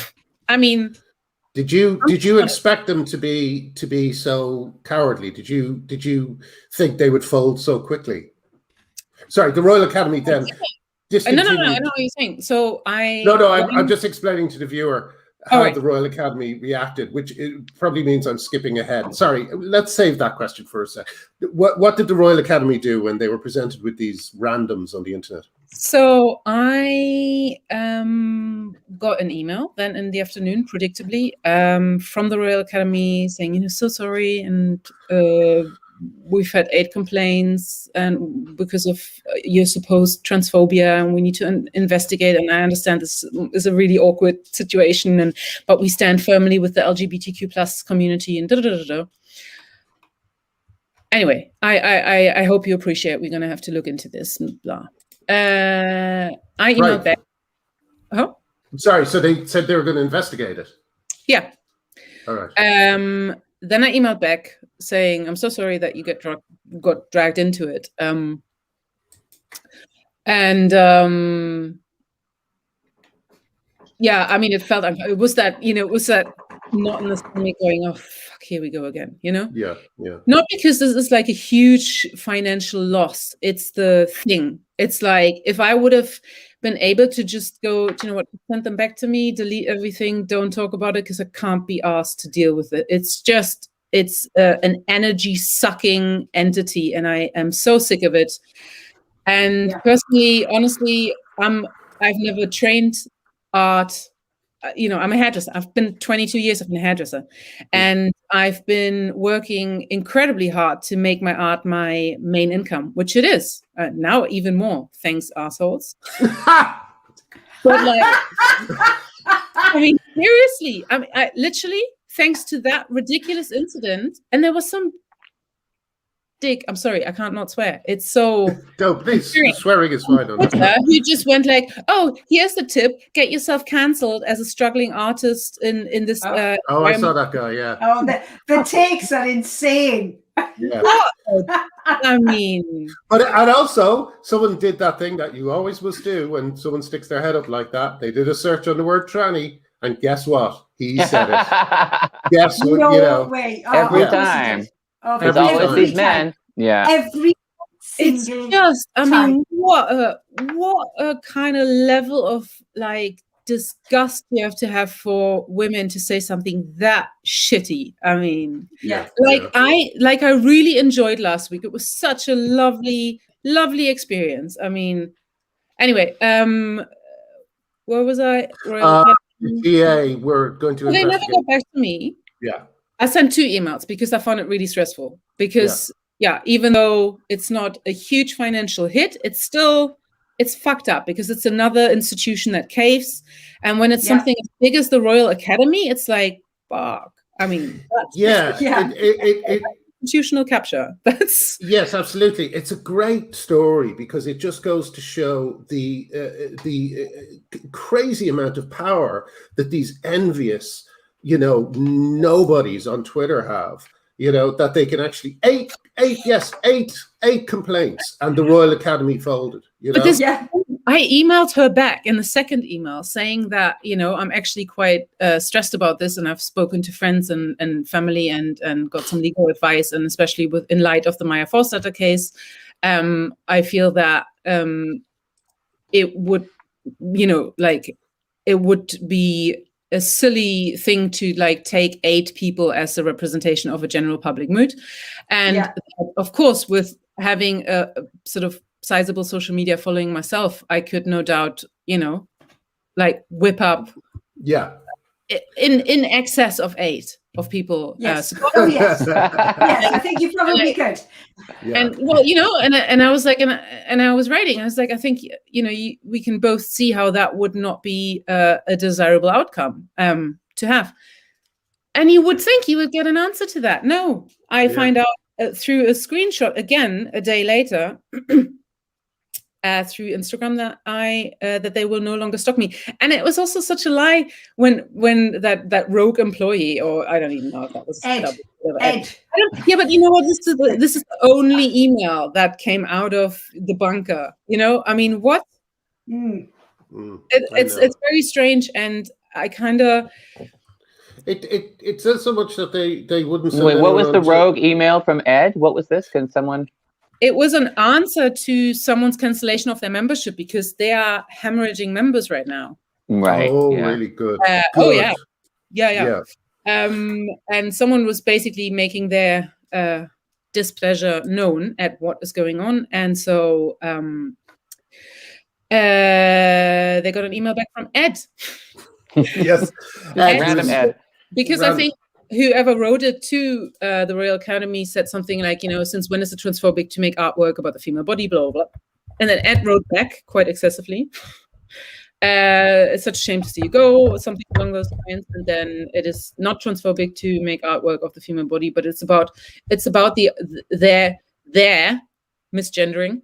D: I mean,
A: Did you expect them to be so cowardly? Did you think they would fold so quickly? Sorry, the Royal Academy then.
D: No, I know what you're saying. So
A: I'm just explaining to the viewer how the Royal Academy reacted, which probably means I'm skipping ahead. Sorry, let's save that question for a sec. What did the Royal Academy do when they were presented with these randoms on the internet?
D: So I got an email then in the afternoon, predictably, from the Royal Academy saying, you know, so sorry, and we've had 8 complaints and because of your supposed transphobia, and we need to investigate. And I understand this is a really awkward situation, but we stand firmly with the LGBTQ plus community and da da da da. Anyway, I hope you appreciate. We're gonna have to look into this. Blah. I emailed back. Oh,
A: sorry. So they said they were going to investigate it.
D: Yeah.
A: All right.
D: Then I emailed back saying, I'm so sorry that you got dragged into it. Yeah, I mean, it was that, you know, it was that not in the stomach going, oh fuck, here we go again, you know?
A: Yeah.
D: Not because this is like a huge financial loss. It's the thing. It's like, if I would have been able to just go, you know what, send them back to me, delete everything, don't talk about it, because I can't be asked to deal with it. It's an energy sucking entity, and I am so sick of it. And personally, honestly, I've never trained art. You know, I'm a hairdresser. I've been 22 years. I've been a hairdresser, and I've been working incredibly hard to make my art my main income, which it is now even more. Thanks, assholes. But like, I mean, seriously, I literally, thanks to that ridiculous incident, and there was some dick. I'm sorry, I can't not swear. It's so.
A: Go, please. Swearing is fine.
D: Who just went like, "Oh, here's the tip: get yourself cancelled as a struggling artist in this."
A: I saw that guy. Yeah.
C: Oh, the takes are insane.
A: Yeah.
D: I mean,
A: and also someone did that thing that you always must do when someone sticks their head up like that. They did a search on the word tranny, and guess what? He said it. Guess what?
C: No
A: you know,
C: way.
B: Every time. It's always these men. Yeah.
C: Every
D: it's
C: single
D: just, I
C: time.
D: mean, what a kind of level of like disgust you have to have for women to say something that shitty. I mean, I really enjoyed last week. It was such a lovely experience. I mean, anyway, where was I?
A: PA, we're going to.
D: They never got back to me.
A: Yeah.
D: I sent 2 emails because I found it really stressful. Because even though it's not a huge financial hit, it's fucked up because it's another institution that caves. And when it's something as big as the Royal Academy, it's like, fuck. I mean, that's institutional capture. That's
A: yes, absolutely. It's a great story because it just goes to show the crazy amount of power that these envious, you know, nobodies on Twitter have. You know, that they can actually eight complaints, and the Royal Academy folded. You know,
D: I emailed her back in the second email saying that, you know, I'm actually quite stressed about this, and I've spoken to friends and family and got some legal advice, and especially in light of the Maya Forstater case, I feel that it would, you know, like it would be a silly thing to like take 8 people as a representation of a general public mood. And of course, with having a sort of sizable social media following myself, I could no doubt, you know, like whip up in excess of 8 of people.
C: Yes. Yes, I think you probably could.
D: And well, you know, and I was like, and I was writing, I was like, I think, you know, we can both see how that would not be a desirable outcome to have. And you would think you would get an answer to that. No, I find out through a screenshot again a day later through Instagram that they will no longer stalk me. And it was also such a lie when that rogue employee, or I don't even know if that was
C: Ed.
D: But you know what? This is the only email that came out of the bunker. You know, I mean, what? It's very strange, and I kind of.
A: It says so much that they wouldn't.
B: Wait, what was the rogue email from Ed? What was this? Can someone?
D: It was an answer to someone's cancellation of their membership because they are hemorrhaging members right now.
B: Right.
A: Oh, really good.
D: Oh, yeah. And someone was basically making their displeasure known at what is going on. And so they got an email back from Ed.
A: Yes.
B: Random Ed.
D: Because I think whoever wrote it to the Royal Academy said something like, you know, since when is it transphobic to make artwork about the female body, blah, blah, blah. And then Ed wrote back quite excessively. It's such a shame to see you go, or something along those lines. And then it is not transphobic to make artwork of the female body, but it's about their misgendering.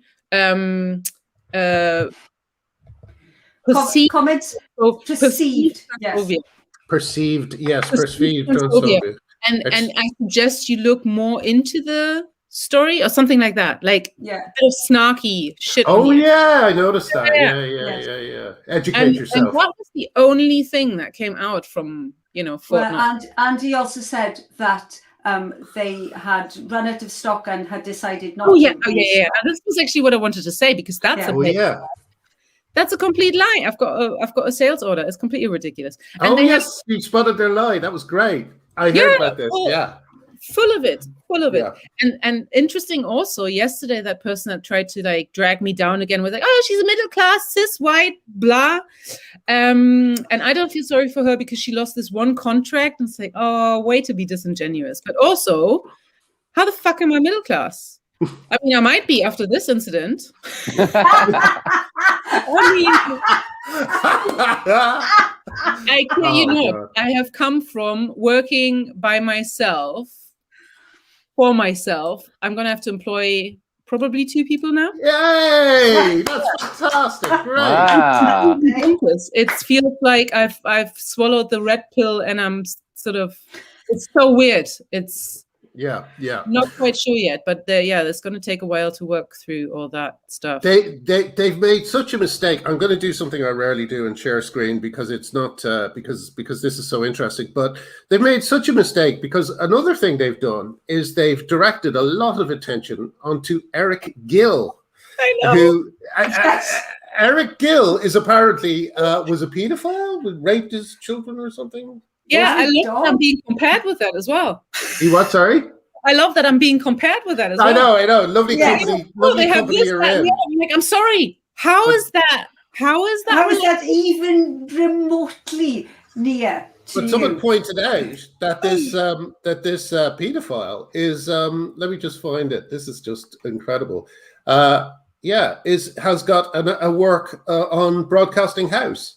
C: Comments perceived. Yes.
A: Perceived transphobia.
D: And I suggest you look more into the story or something like that. Like a bit of snarky shit.
A: Oh yeah, I noticed that. Yeah. Educate yourself.
D: And that was the only thing that came out from fortnight.
C: Well, and he also said that they had run out of stock and had decided not to.
D: And this was actually what I wanted to say, because that's that's a complete lie. I've got a sales order. It's completely ridiculous. And
A: you spotted their lie. That was great. I heard about this.
D: Full of it. And interesting also, yesterday that person that tried to like drag me down again was like, oh, she's a middle class, cis, white, blah. And I don't feel sorry for her because she lost this one contract. And it's like, oh, way to be disingenuous. But also, how the fuck am I middle class? I mean, I might be after this incident. I have come from working by myself, for myself. I'm going to have to employ probably 2 people now.
A: Yay! That's fantastic. Great.
B: Wow.
D: It feels like I've swallowed the red pill and I'm sort of, it's so weird. It's not quite sure yet, but it's going to take a while to work through all that stuff.
A: They've made such a mistake. I'm going to do something I rarely do and share screen because it's not because this is so interesting. But they've made such a mistake because another thing they've done is they've directed a lot of attention onto Eric Gill.
D: I know.
A: Who Eric Gill is apparently was a pedophile, raped his children or something.
D: Yeah, I love that I'm being compared with that as well.
A: You what? Sorry?
D: I love that I'm being compared with that as well.
A: I know. Lovely company. Lovely company you're in.
D: Yeah, I'm like, I'm sorry. How is that
C: even remotely near to
A: But someone pointed out that this pedophile is let me just find it. This is just incredible. Has got a work on Broadcasting House.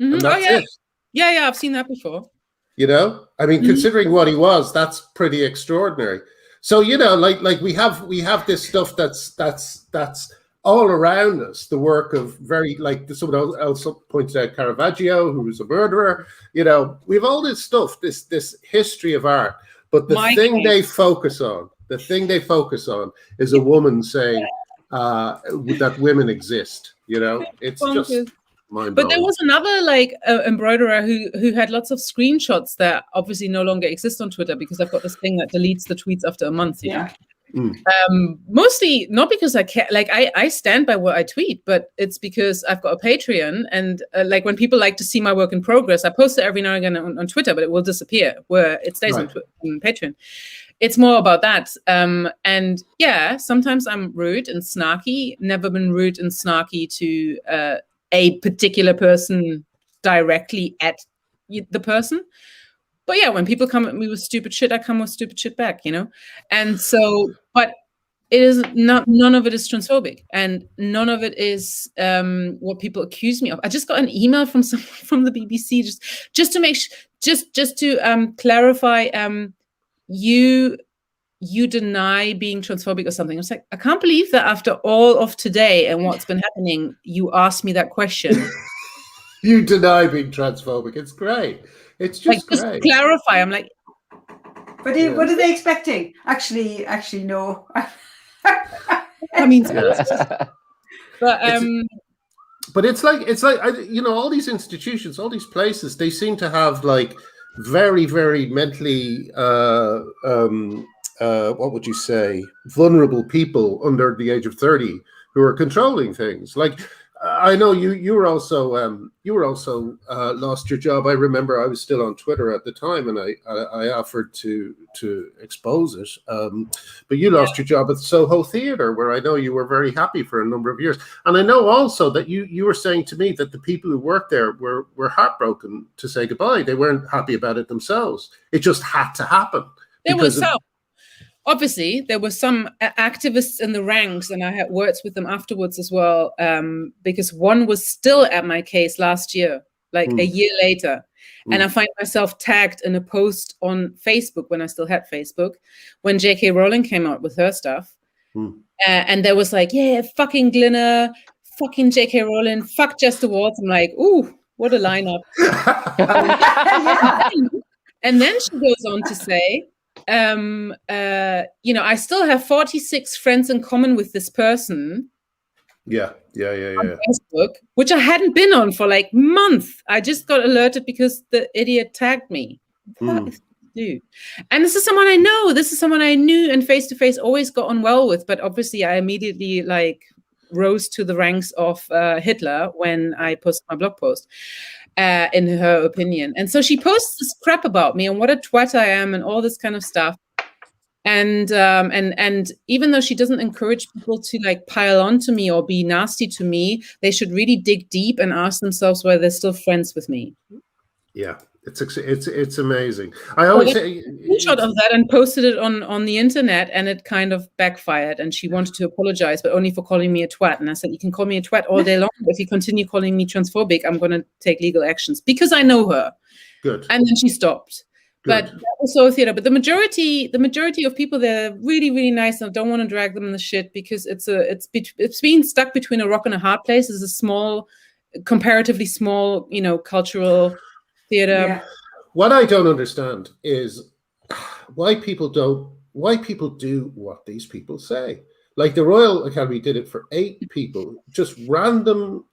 D: Mm-hmm.
A: And that's it.
D: Yeah, I've seen that before.
A: I mean, considering what he was, that's pretty extraordinary. So, like we have this stuff that's all around us. The work of someone else pointed out Caravaggio, who was a murderer. We have all this stuff, this history of art. But the thing they focus on is a woman saying that women exist. It's
D: bonkers.
A: Just.
D: But there was another embroiderer who had lots of screenshots that obviously no longer exist on Twitter because I've got this thing that deletes the tweets after a month. Mostly not because I care. I stand by what I tweet, but it's because I've got a Patreon, and when people like to see my work in progress, I post it every now and again on Twitter, but it will disappear where it stays on Patreon. It's more about that. And sometimes I'm rude and snarky. Never been rude and snarky to a particular person directly at the person. But when people come at me with stupid shit, I come with stupid shit back, And so, but it is not, none of it is transphobic, and none of it is what people accuse me of. I just got an email from someone from the BBC just to make just to clarify. You deny being transphobic or something. I was like, I can't believe that after all of today and what's been happening, you asked me that question.
A: You deny being transphobic. It's great. It's just great.
D: Just clarify. I'm like,
C: but what are they expecting? Actually, no.
D: I mean,
A: but it's like all these institutions, all these places, they seem to have very, very mentally what would you say, vulnerable people under the age of 30 who are controlling things. I know you were also lost your job. I remember I was still on Twitter at the time, and I offered to expose it. But you lost your job at the Soho Theatre, where I know you were very happy for a number of years. And I know also that you were saying to me that the people who worked there were heartbroken to say goodbye. They weren't happy about it themselves. It just had to happen.
D: Obviously, there were some activists in the ranks, and I had words with them afterwards as well, because one was still at my case last year, a year later. And I find myself tagged in a post on Facebook when I still had Facebook, when J.K. Rowling came out with her stuff. And there was fucking Glinner, fucking J.K. Rowling, fuck Just Awards. I'm like, ooh, what a lineup. And then she goes on to say, I still have 46 friends in common with this person,
A: Yeah.
D: on Facebook, which I hadn't been on for like months. I just got alerted because the idiot tagged me. What is do? And this is someone I know. This is someone I knew and face to face always got on well with. But obviously, I immediately like rose to the ranks of Hitler when I posted my blog post. In her opinion, and so she posts this crap about me and what a twat I am and all this kind of stuff. And even though she doesn't encourage people to like pile on to me or be nasty to me, they should really dig deep and ask themselves whether they're still friends with me.
A: Yeah, it's amazing. I always say
D: a screenshot of that and posted it on the internet, and it kind of backfired. And she wanted to apologize, but only for calling me a twat. And I said, you can call me a twat all day long. If you continue calling me transphobic, I'm going to take legal actions because I know her.
A: Good.
D: And then she stopped. But that was so theater. But the majority of people, they're really, really nice. And I don't want to drag them in the shit because it's being stuck between a rock and a hard place. It's a small, comparatively small, cultural theater.
C: Yeah.
A: What I don't understand is why people do what these people say. Like the Royal Academy did it for 8 people, just random,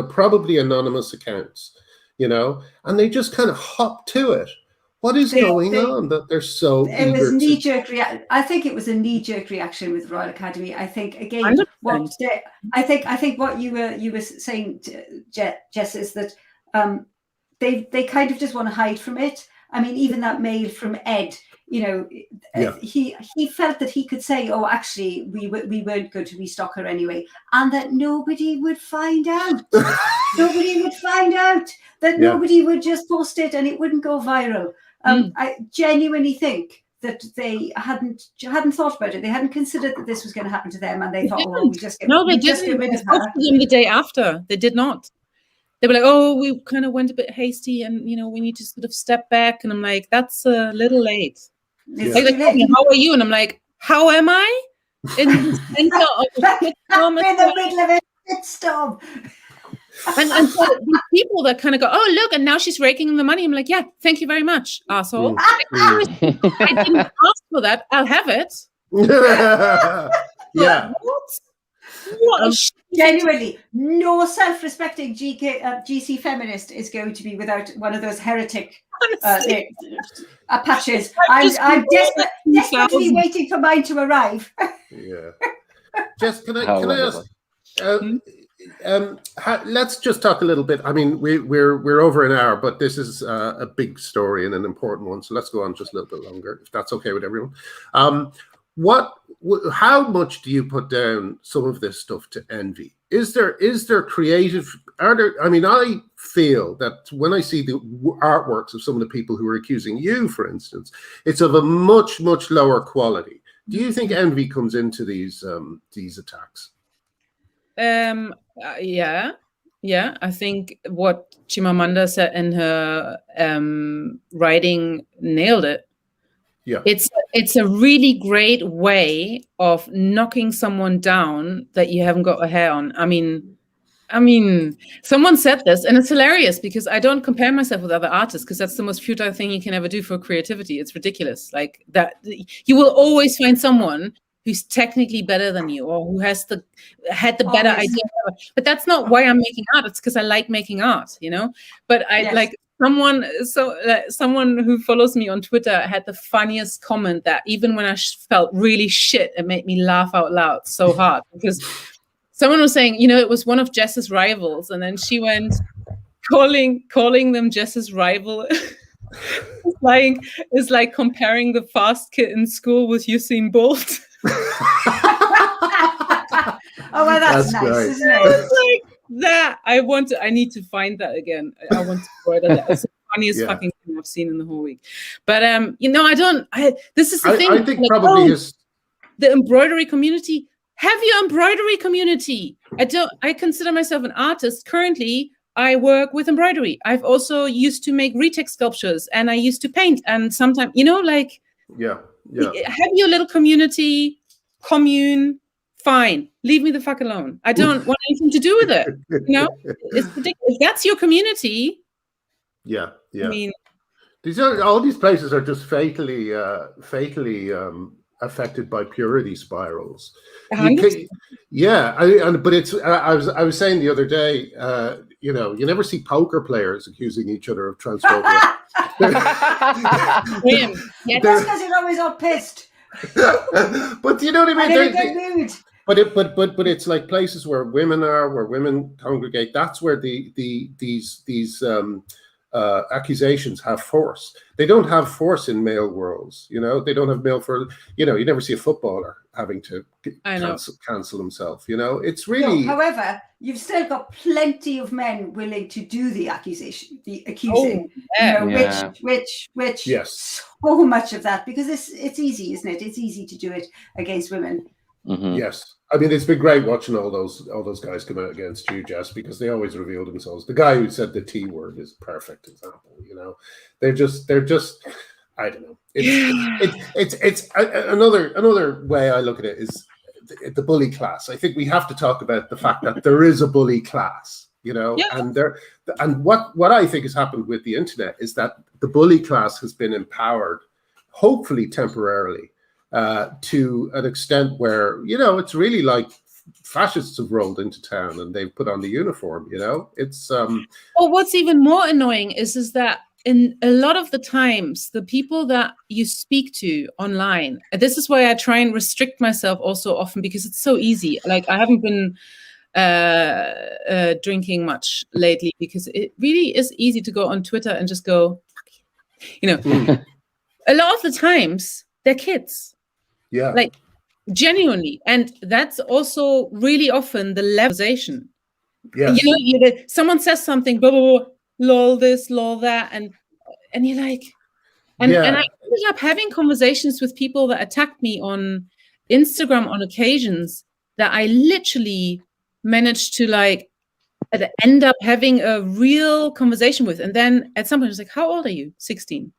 A: probably anonymous accounts, and they just kind of hop to it. What is going on that they're so eager?
C: It was knee-jerk reaction. I think it was a knee-jerk reaction with Royal Academy. I think again, I think what you were saying, Jess, is that they kind of just want to hide from it. I mean, even that mail from Ed, he felt that he could say, "Oh, actually, we weren't going to restock her anyway," and that nobody would find out. Nobody would find out. That nobody would just post it and it wouldn't go viral. I genuinely think that they hadn't thought about it. They hadn't considered that this was going to happen to them, and they thought, "Oh, we just get rid of her."
D: The day after, they did not. They were like, "Oh, we kind of went a bit hasty, and we need to sort of step back." And I'm like, "That's a little late." Like, how are you? And I'm like, "How am I?" In the center of the
C: in the middle of a shitstorm.
D: And so these people that kind of go, "Oh, look, and now she's raking in the money." I'm like, "Yeah, thank you very much, asshole." I didn't ask for that. I'll have it.
A: Yeah.
D: What
C: genuinely, no self-respecting GC feminist is going to be without one of those heretic patches. I'm desperately waiting for mine to arrive.
A: Yeah. Jess, can I ask? Let's just talk a little bit. I mean, we're over an hour, but this is a big story and an important one. So let's go on just a little bit longer, if that's okay with everyone. How much do you put down some of this stuff to envy? Is there creative? I feel that when I see the artworks of some of the people who are accusing you, for instance, it's of a much, much lower quality. Do you think envy comes into these attacks?
D: Yeah. I think what Chimamanda said in her writing nailed it.
A: Yeah,
D: it's a really great way of knocking someone down that you haven't got a hair on. I mean, someone said this, and it's hilarious because I don't compare myself with other artists because that's the most futile thing you can ever do for creativity. It's ridiculous. Like that, you will always find someone who's technically better than you or who had the better idea. But that's not why I'm making art. It's because I like making art, But I like someone who follows me on Twitter had the funniest comment that even when I felt really shit, it made me laugh out loud so hard because someone was saying, it was one of Jess's rivals, and then she went calling them Jess's rival. It's like comparing the fast kid in school with Usain Bolt.
C: Oh, well, that's nice,
A: great.
C: isn't it?
D: It's like that. I need to find that again. I want to embroider that. It's the funniest fucking thing I've seen in the whole week. But this is the thing.
A: I think probably is
D: the embroidery community. Have your embroidery community. I consider myself an artist. Currently, I work with embroidery. I've also used to make retech sculptures, and I used to paint. And sometimes, have your little commune. Fine, leave me the fuck alone. I don't want anything to do with it. It's ridiculous. If that's your community.
A: Yeah.
D: I mean,
A: all these places are just fatally affected by purity spirals.
D: 100%.
A: But it's I was saying the other day, you know, you never see poker players accusing each other of transphobia.
C: That's because you're always all pissed.
A: But you know what I mean?
C: And in a good mood.
A: But it's like places where women congregate. That's where these accusations have force. They don't have force in male worlds. You know, they don't have male for. You know, you never see a footballer having to cancel himself. You know, it's really.
C: No, however, you've still got plenty of men willing to do the accusation, the accusing. Which
A: yes,
C: so much of that, because it's easy, isn't it? It's easy to do it against women.
B: Mm-hmm.
A: Yes, I mean it's been great watching all those guys come out against you, Jess, because they always reveal themselves. The guy who said the T word is a perfect example. You know, they're just. I don't know. It's another way I look at it is the bully class. I think we have to talk about the fact that there is a bully class. You know, and what I think has happened with the internet is that the bully class has been empowered, hopefully temporarily, to an extent where, you know, it's really like fascists have rolled into town and they've put on the uniform. You know, it's
D: what's even more annoying is that in a lot of the times, the people that you speak to online, this is why I try and restrict myself also often, because it's so easy. Like I haven't been drinking much lately because it really is easy to go on Twitter and just go, you know, a lot of the times they're kids.
A: Yeah.
D: Like genuinely. And that's also really often the levelization.
A: Yes.
D: You know, someone says something, blah, blah, blah, lol this, lol that, and you're like, and I ended up having conversations with people that attacked me on Instagram on occasions that I literally managed to like end up having a real conversation with. And then at some point I was like, how old are you? 16.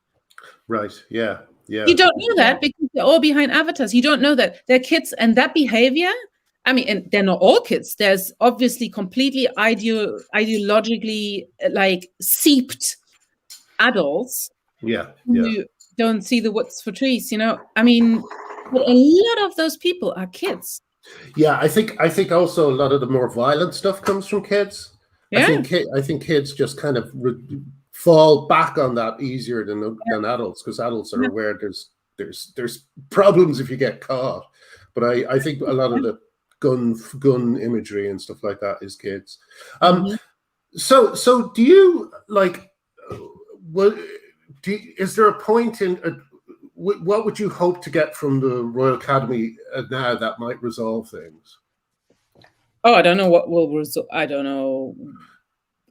A: Right. Yeah. Yeah.
D: You don't know that because they're all behind avatars. You don't know that they're kids, and that behavior, I mean, and they're not all kids. There's obviously completely ideologically like seeped adults who don't see the woods for trees, you know. I mean, but a lot of those people are kids.
A: Yeah, I think also a lot of the more violent stuff comes from kids.
D: Yeah.
A: I think kids just kind of fall back on that easier than adults, because adults are aware there's problems if you get caught. But I think a lot of the gun imagery and stuff like that is kids. So do you like? Is there a point in? What would you hope to get from the Royal Academy now that might resolve things?
D: Oh, I don't know what will resolve. I don't know.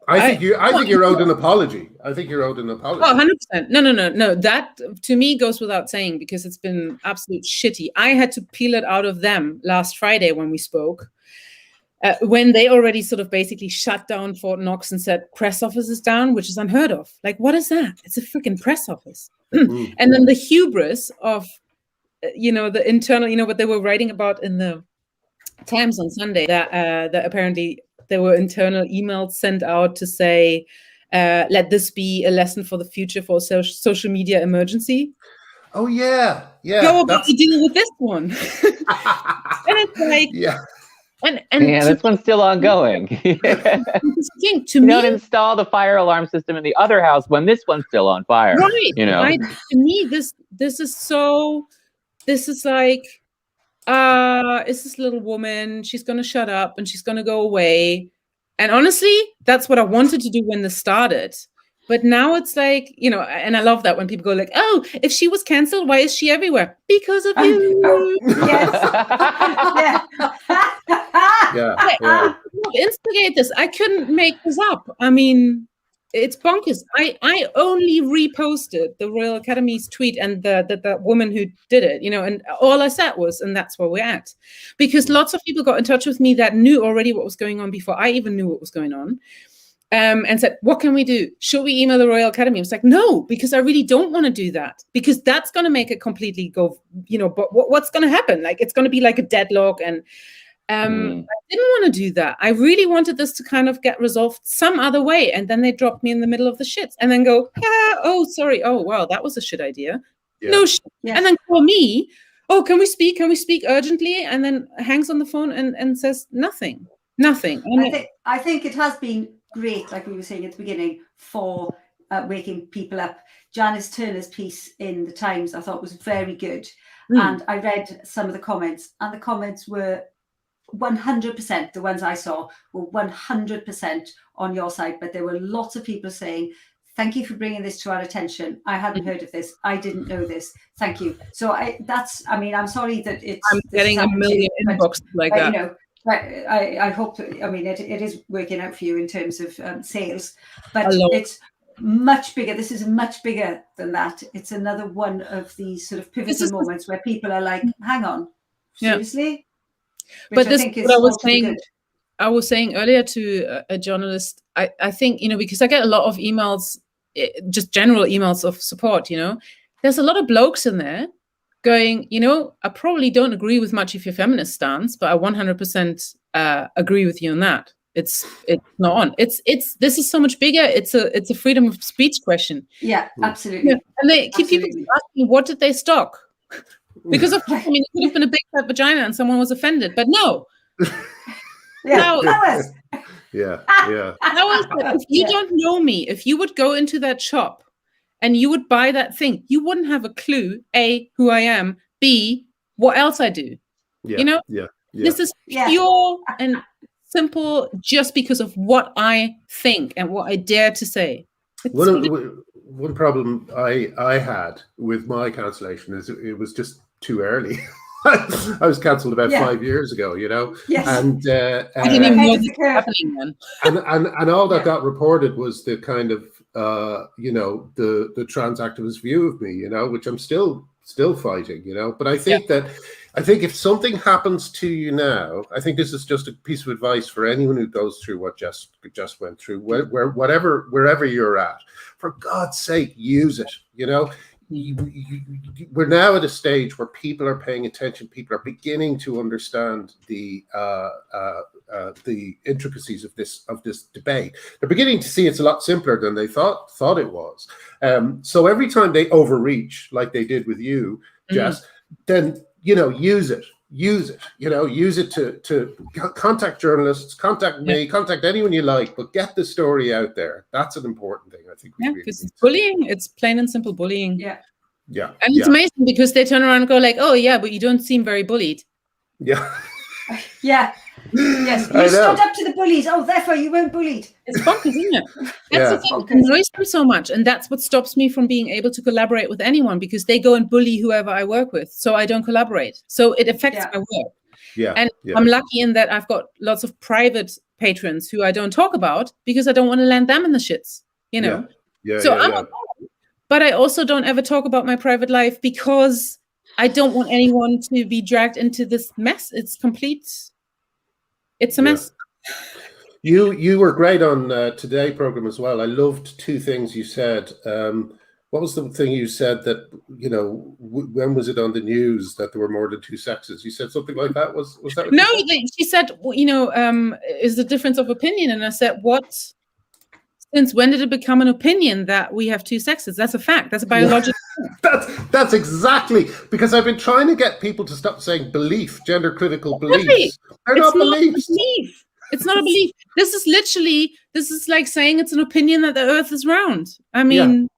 A: I think you're owed an apology. I think you're owed an apology.
D: Oh, 100%. No. That to me goes without saying, because it's been absolute shitty. I had to peel it out of them last Friday when we spoke, when they already sort of basically shut down Fort Knox and said press office is down, which is unheard of. Like, what is that? It's a freaking press office. And then the hubris of, the internal, what they were writing about in the Times on Sunday, that apparently there were internal emails sent out to say, let this be a lesson for the future for a social media emergency.
A: Oh, yeah.
D: How about we deal with this one? And it's like, And
B: this one's still ongoing.
D: You
B: don't install the fire alarm system in the other house when this one's still on fire.
D: Right.
B: Right?
D: To me, this is like, it's this little woman, she's going to shut up and she's going to go away. And honestly, that's what I wanted to do when this started. But now it's like, and I love that when people go like, oh, if she was cancelled, why is she everywhere? Because of you.
C: Yes.
D: I instigate this. I couldn't make this up. I mean, it's bonkers. I only reposted the Royal Academy's tweet and the woman who did it, and all I said was, and that's where we're at. Because lots of people got in touch with me that knew already what was going on before I even knew what was going on. And said, what can we do? Should we email the Royal Academy? I was like, no, because I really don't want to do that, because that's going to make it completely go, but what's going to happen? Like, it's going to be like a deadlock. And I didn't want to do that. I really wanted this to kind of get resolved some other way. And then they dropped me in the middle of the shit and then go, oh, sorry. Oh, wow, that was a shit idea. Yeah. No shit. Yes. And then call me. oh, can we speak urgently, and then hangs on the phone and says nothing.
C: I think it has been great, like we were saying at the beginning, for waking people up. Janice Turner's piece in the Times I thought was very good. And I read some of the comments, and the comments were 100%, the ones I saw were 100% on your side, but there were lots of people saying, thank you for bringing this to our attention. I hadn't heard of this. I didn't know this. Thank you. So I'm sorry that
D: I'm getting a million inboxes like that.
C: You know, I hope, it is working out for you in terms of sales, but it's much bigger. This is much bigger than that. It's another one of these sort of pivotal moments where people are like, hang on, seriously?
D: But this is what I was saying. I was saying earlier to a journalist, I think, because I get a lot of emails, just general emails of support, there's a lot of blokes in there going, I probably don't agree with much of your feminist stance, but I 100% agree with you on that. It's not on. This is so much bigger. It's a freedom of speech question.
C: Yeah, absolutely. Yeah.
D: And they keep people asking, what did they stock? Because of course, it could have been a big fat vagina and someone was offended, but no.
A: Yeah.
D: If you don't know me, if you would go into that shop and you would buy that thing, you wouldn't have a clue, A, who I am, B, what else I do. This is pure and simple just because of what I think and what I dare to say.
A: One problem I had with my cancellation is it was just too early. I was cancelled about 5 years ago,
C: Yes.
A: And
D: I didn't even know this was happening then.
A: And all that got reported was the kind of the trans activist view of me, which I'm still fighting, But I think I think if something happens to you now, I think this is just a piece of advice for anyone who goes through what Jess went through, wherever you're at. For God's sake, use it. We're now at a stage where people are paying attention. People are beginning to understand the intricacies of this debate. They're beginning to see it's a lot simpler than they thought it was. So every time they overreach, like they did with you, Jess, then use it. Use it to contact journalists, contact me, contact anyone you like, but get the story out there. That's an important thing, I think.
D: Because it's bullying. It's plain and simple bullying.
C: Yeah.
D: And it's amazing because they turn around and go like, oh yeah, but you don't seem very bullied.
A: Yeah.
C: Yeah. Yes. You stood up to the bullies. Oh, therefore you weren't bullied.
D: It's bonkers, isn't it? That's the thing that annoys them so much. And that's what stops me from being able to collaborate with anyone, because they go and bully whoever I work with. So I don't collaborate. So it affects my work.
A: Yeah.
D: And I'm lucky in that I've got lots of private patrons who I don't talk about because I don't want to land them in the shits, I'm okay. But I also don't ever talk about my private life because I don't want anyone to be dragged into this mess. It's a mess.
A: You were great on Today program as well. I loved two things you said. What was the thing you said that, when was it on the news that there were more than two sexes? You said something like that. Was that what
D: No, she said, is the difference of opinion. And I said, what? Since when did it become an opinion that we have two sexes? That's a fact. That's a biological fact.
A: That's exactly, because I've been trying to get people to stop saying belief, gender critical beliefs. They're not beliefs.
D: It's not a belief. This is like saying it's an opinion that the earth is round. I mean,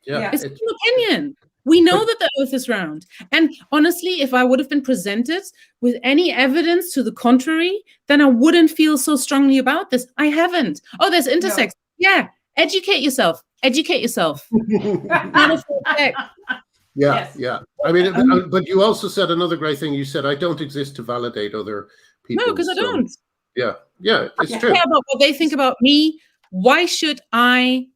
D: it's an opinion. We know that the earth is round. And honestly, if I would have been presented with any evidence to the contrary, then I wouldn't feel so strongly about this. I haven't. Oh, there's intersex. No. Yeah. Educate yourself. Not a full text.
A: Yeah. I mean, but you also said another great thing. You said, I don't exist to validate other people.
D: No, because I don't.
A: Yeah, it's true.
D: I care about what they think about me. Why should I?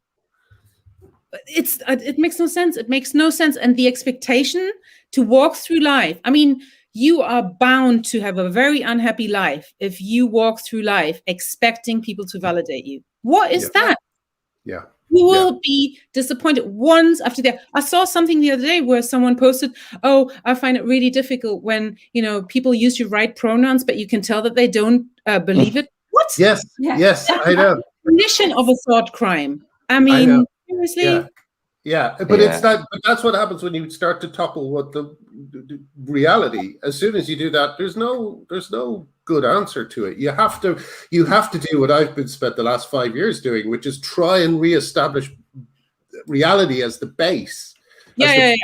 D: It makes no sense. It makes no sense. And the expectation to walk through life. I mean, you are bound to have a very unhappy life if you walk through life expecting people to validate you. What is that?
A: Yeah.
D: You will be disappointed once after that. I saw something the other day where someone posted, oh, I find it really difficult when, people use your right pronouns, but you can tell that they don't believe it. What?
A: Yes, I know.
D: Definition of a thought crime. I mean, seriously?
A: Yeah, but it's that. But that's what happens when you start to topple what the reality. As soon as you do that, there's no good answer to it. You have to do what I've been spent the last 5 years doing, which is try and reestablish reality as the base. Base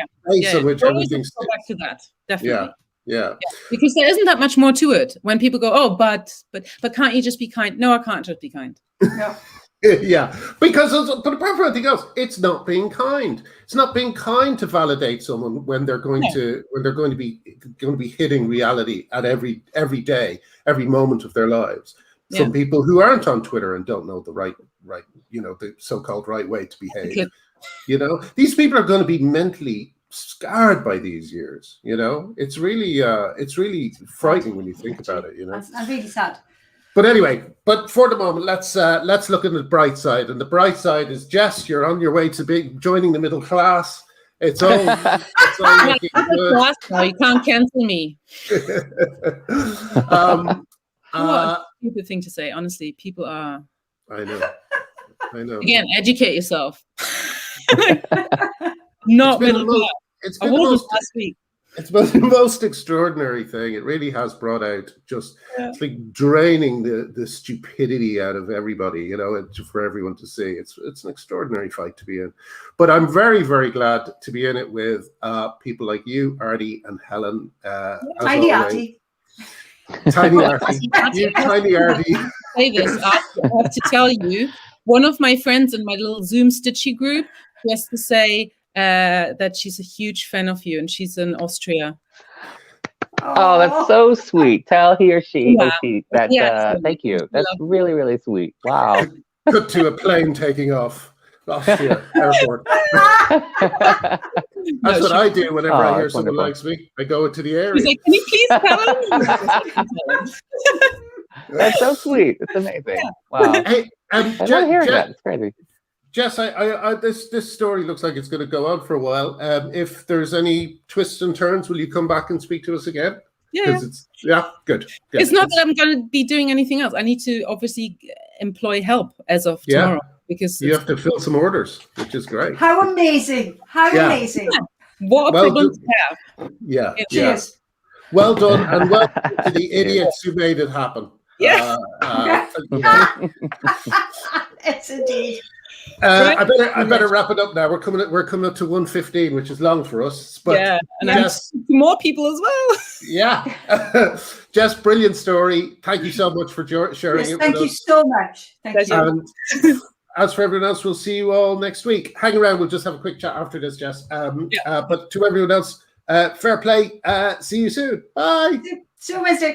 A: on which everything
D: go back to that. Definitely.
A: Yeah.
D: Because there isn't that much more to it. When people go, oh, but can't you just be kind? No, I can't just be kind.
C: No.
A: Yeah, but apart from anything else, it's not being kind. It's not being kind to validate someone when they're going to be hitting reality at every day, every moment of their lives.
D: Yeah.
A: Some people who aren't on Twitter and don't know the right, the so-called right way to behave. These people are going to be mentally scarred by these years. It's really frightening when you think about it.
C: I'm really sad.
A: But anyway, for the moment, let's look at the bright side. And the bright side is, Jess, you're on your way to joining the middle class. It's all looking good.
D: Now you can't cancel me. What a stupid thing to say. Honestly, people are.
A: I know.
D: Again, educate yourself. Not middle class.
A: It's
D: I
A: been
D: wasn't last week.
A: It's been the most extraordinary thing. It really has brought out it's like draining the stupidity out of everybody, for everyone to see. It's an extraordinary fight to be in. But I'm very, very glad to be in it with people like you, Artie, and Helen.
C: Tiny Artie.
A: Tiny Artie. You, Tiny Artie.
D: Say this. I have to tell you, one of my friends in my little Zoom Stitchy group has to say that she's a huge fan of you, and she's in Austria.
B: Oh, that's so sweet. Tell he or she that.
D: Yes.
B: Thank you. That's really, really sweet. Wow.
A: Cut to a plane taking off. Austria airport. That's what I do whenever I hear someone likes me. I go into the area.
D: He's like, can you please tell him?
B: That's so sweet. It's amazing. Wow.
A: Hey,
B: I want to hear that. It's crazy.
A: Jess, this story looks like it's going to go on for a while. If there's any twists and turns, will you come back and speak to us again?
D: Yeah.
A: Good.
D: It's not that I'm going to be doing anything else. I need to obviously employ help as of tomorrow, because
A: you have to fill some orders, which is great.
C: How amazing! Amazing!
D: What a problem to have.
A: Yeah.
C: Cheers.
A: Well done, and welcome to the idiots who made it happen.
D: Yeah.
C: It's indeed.
A: I better wrap it up now. We're coming up to 1:15, which is long for us. But
D: and Jess, more people as well.
A: Yeah. Jess, brilliant story. Thank you so much for sharing it.
C: Thank you so much. Thank you.
A: And as for everyone else, we'll see you all next week. Hang around. We'll just have a quick chat after this, Jess. But to everyone else, fair play. See you soon. Bye.
C: See you Wednesday.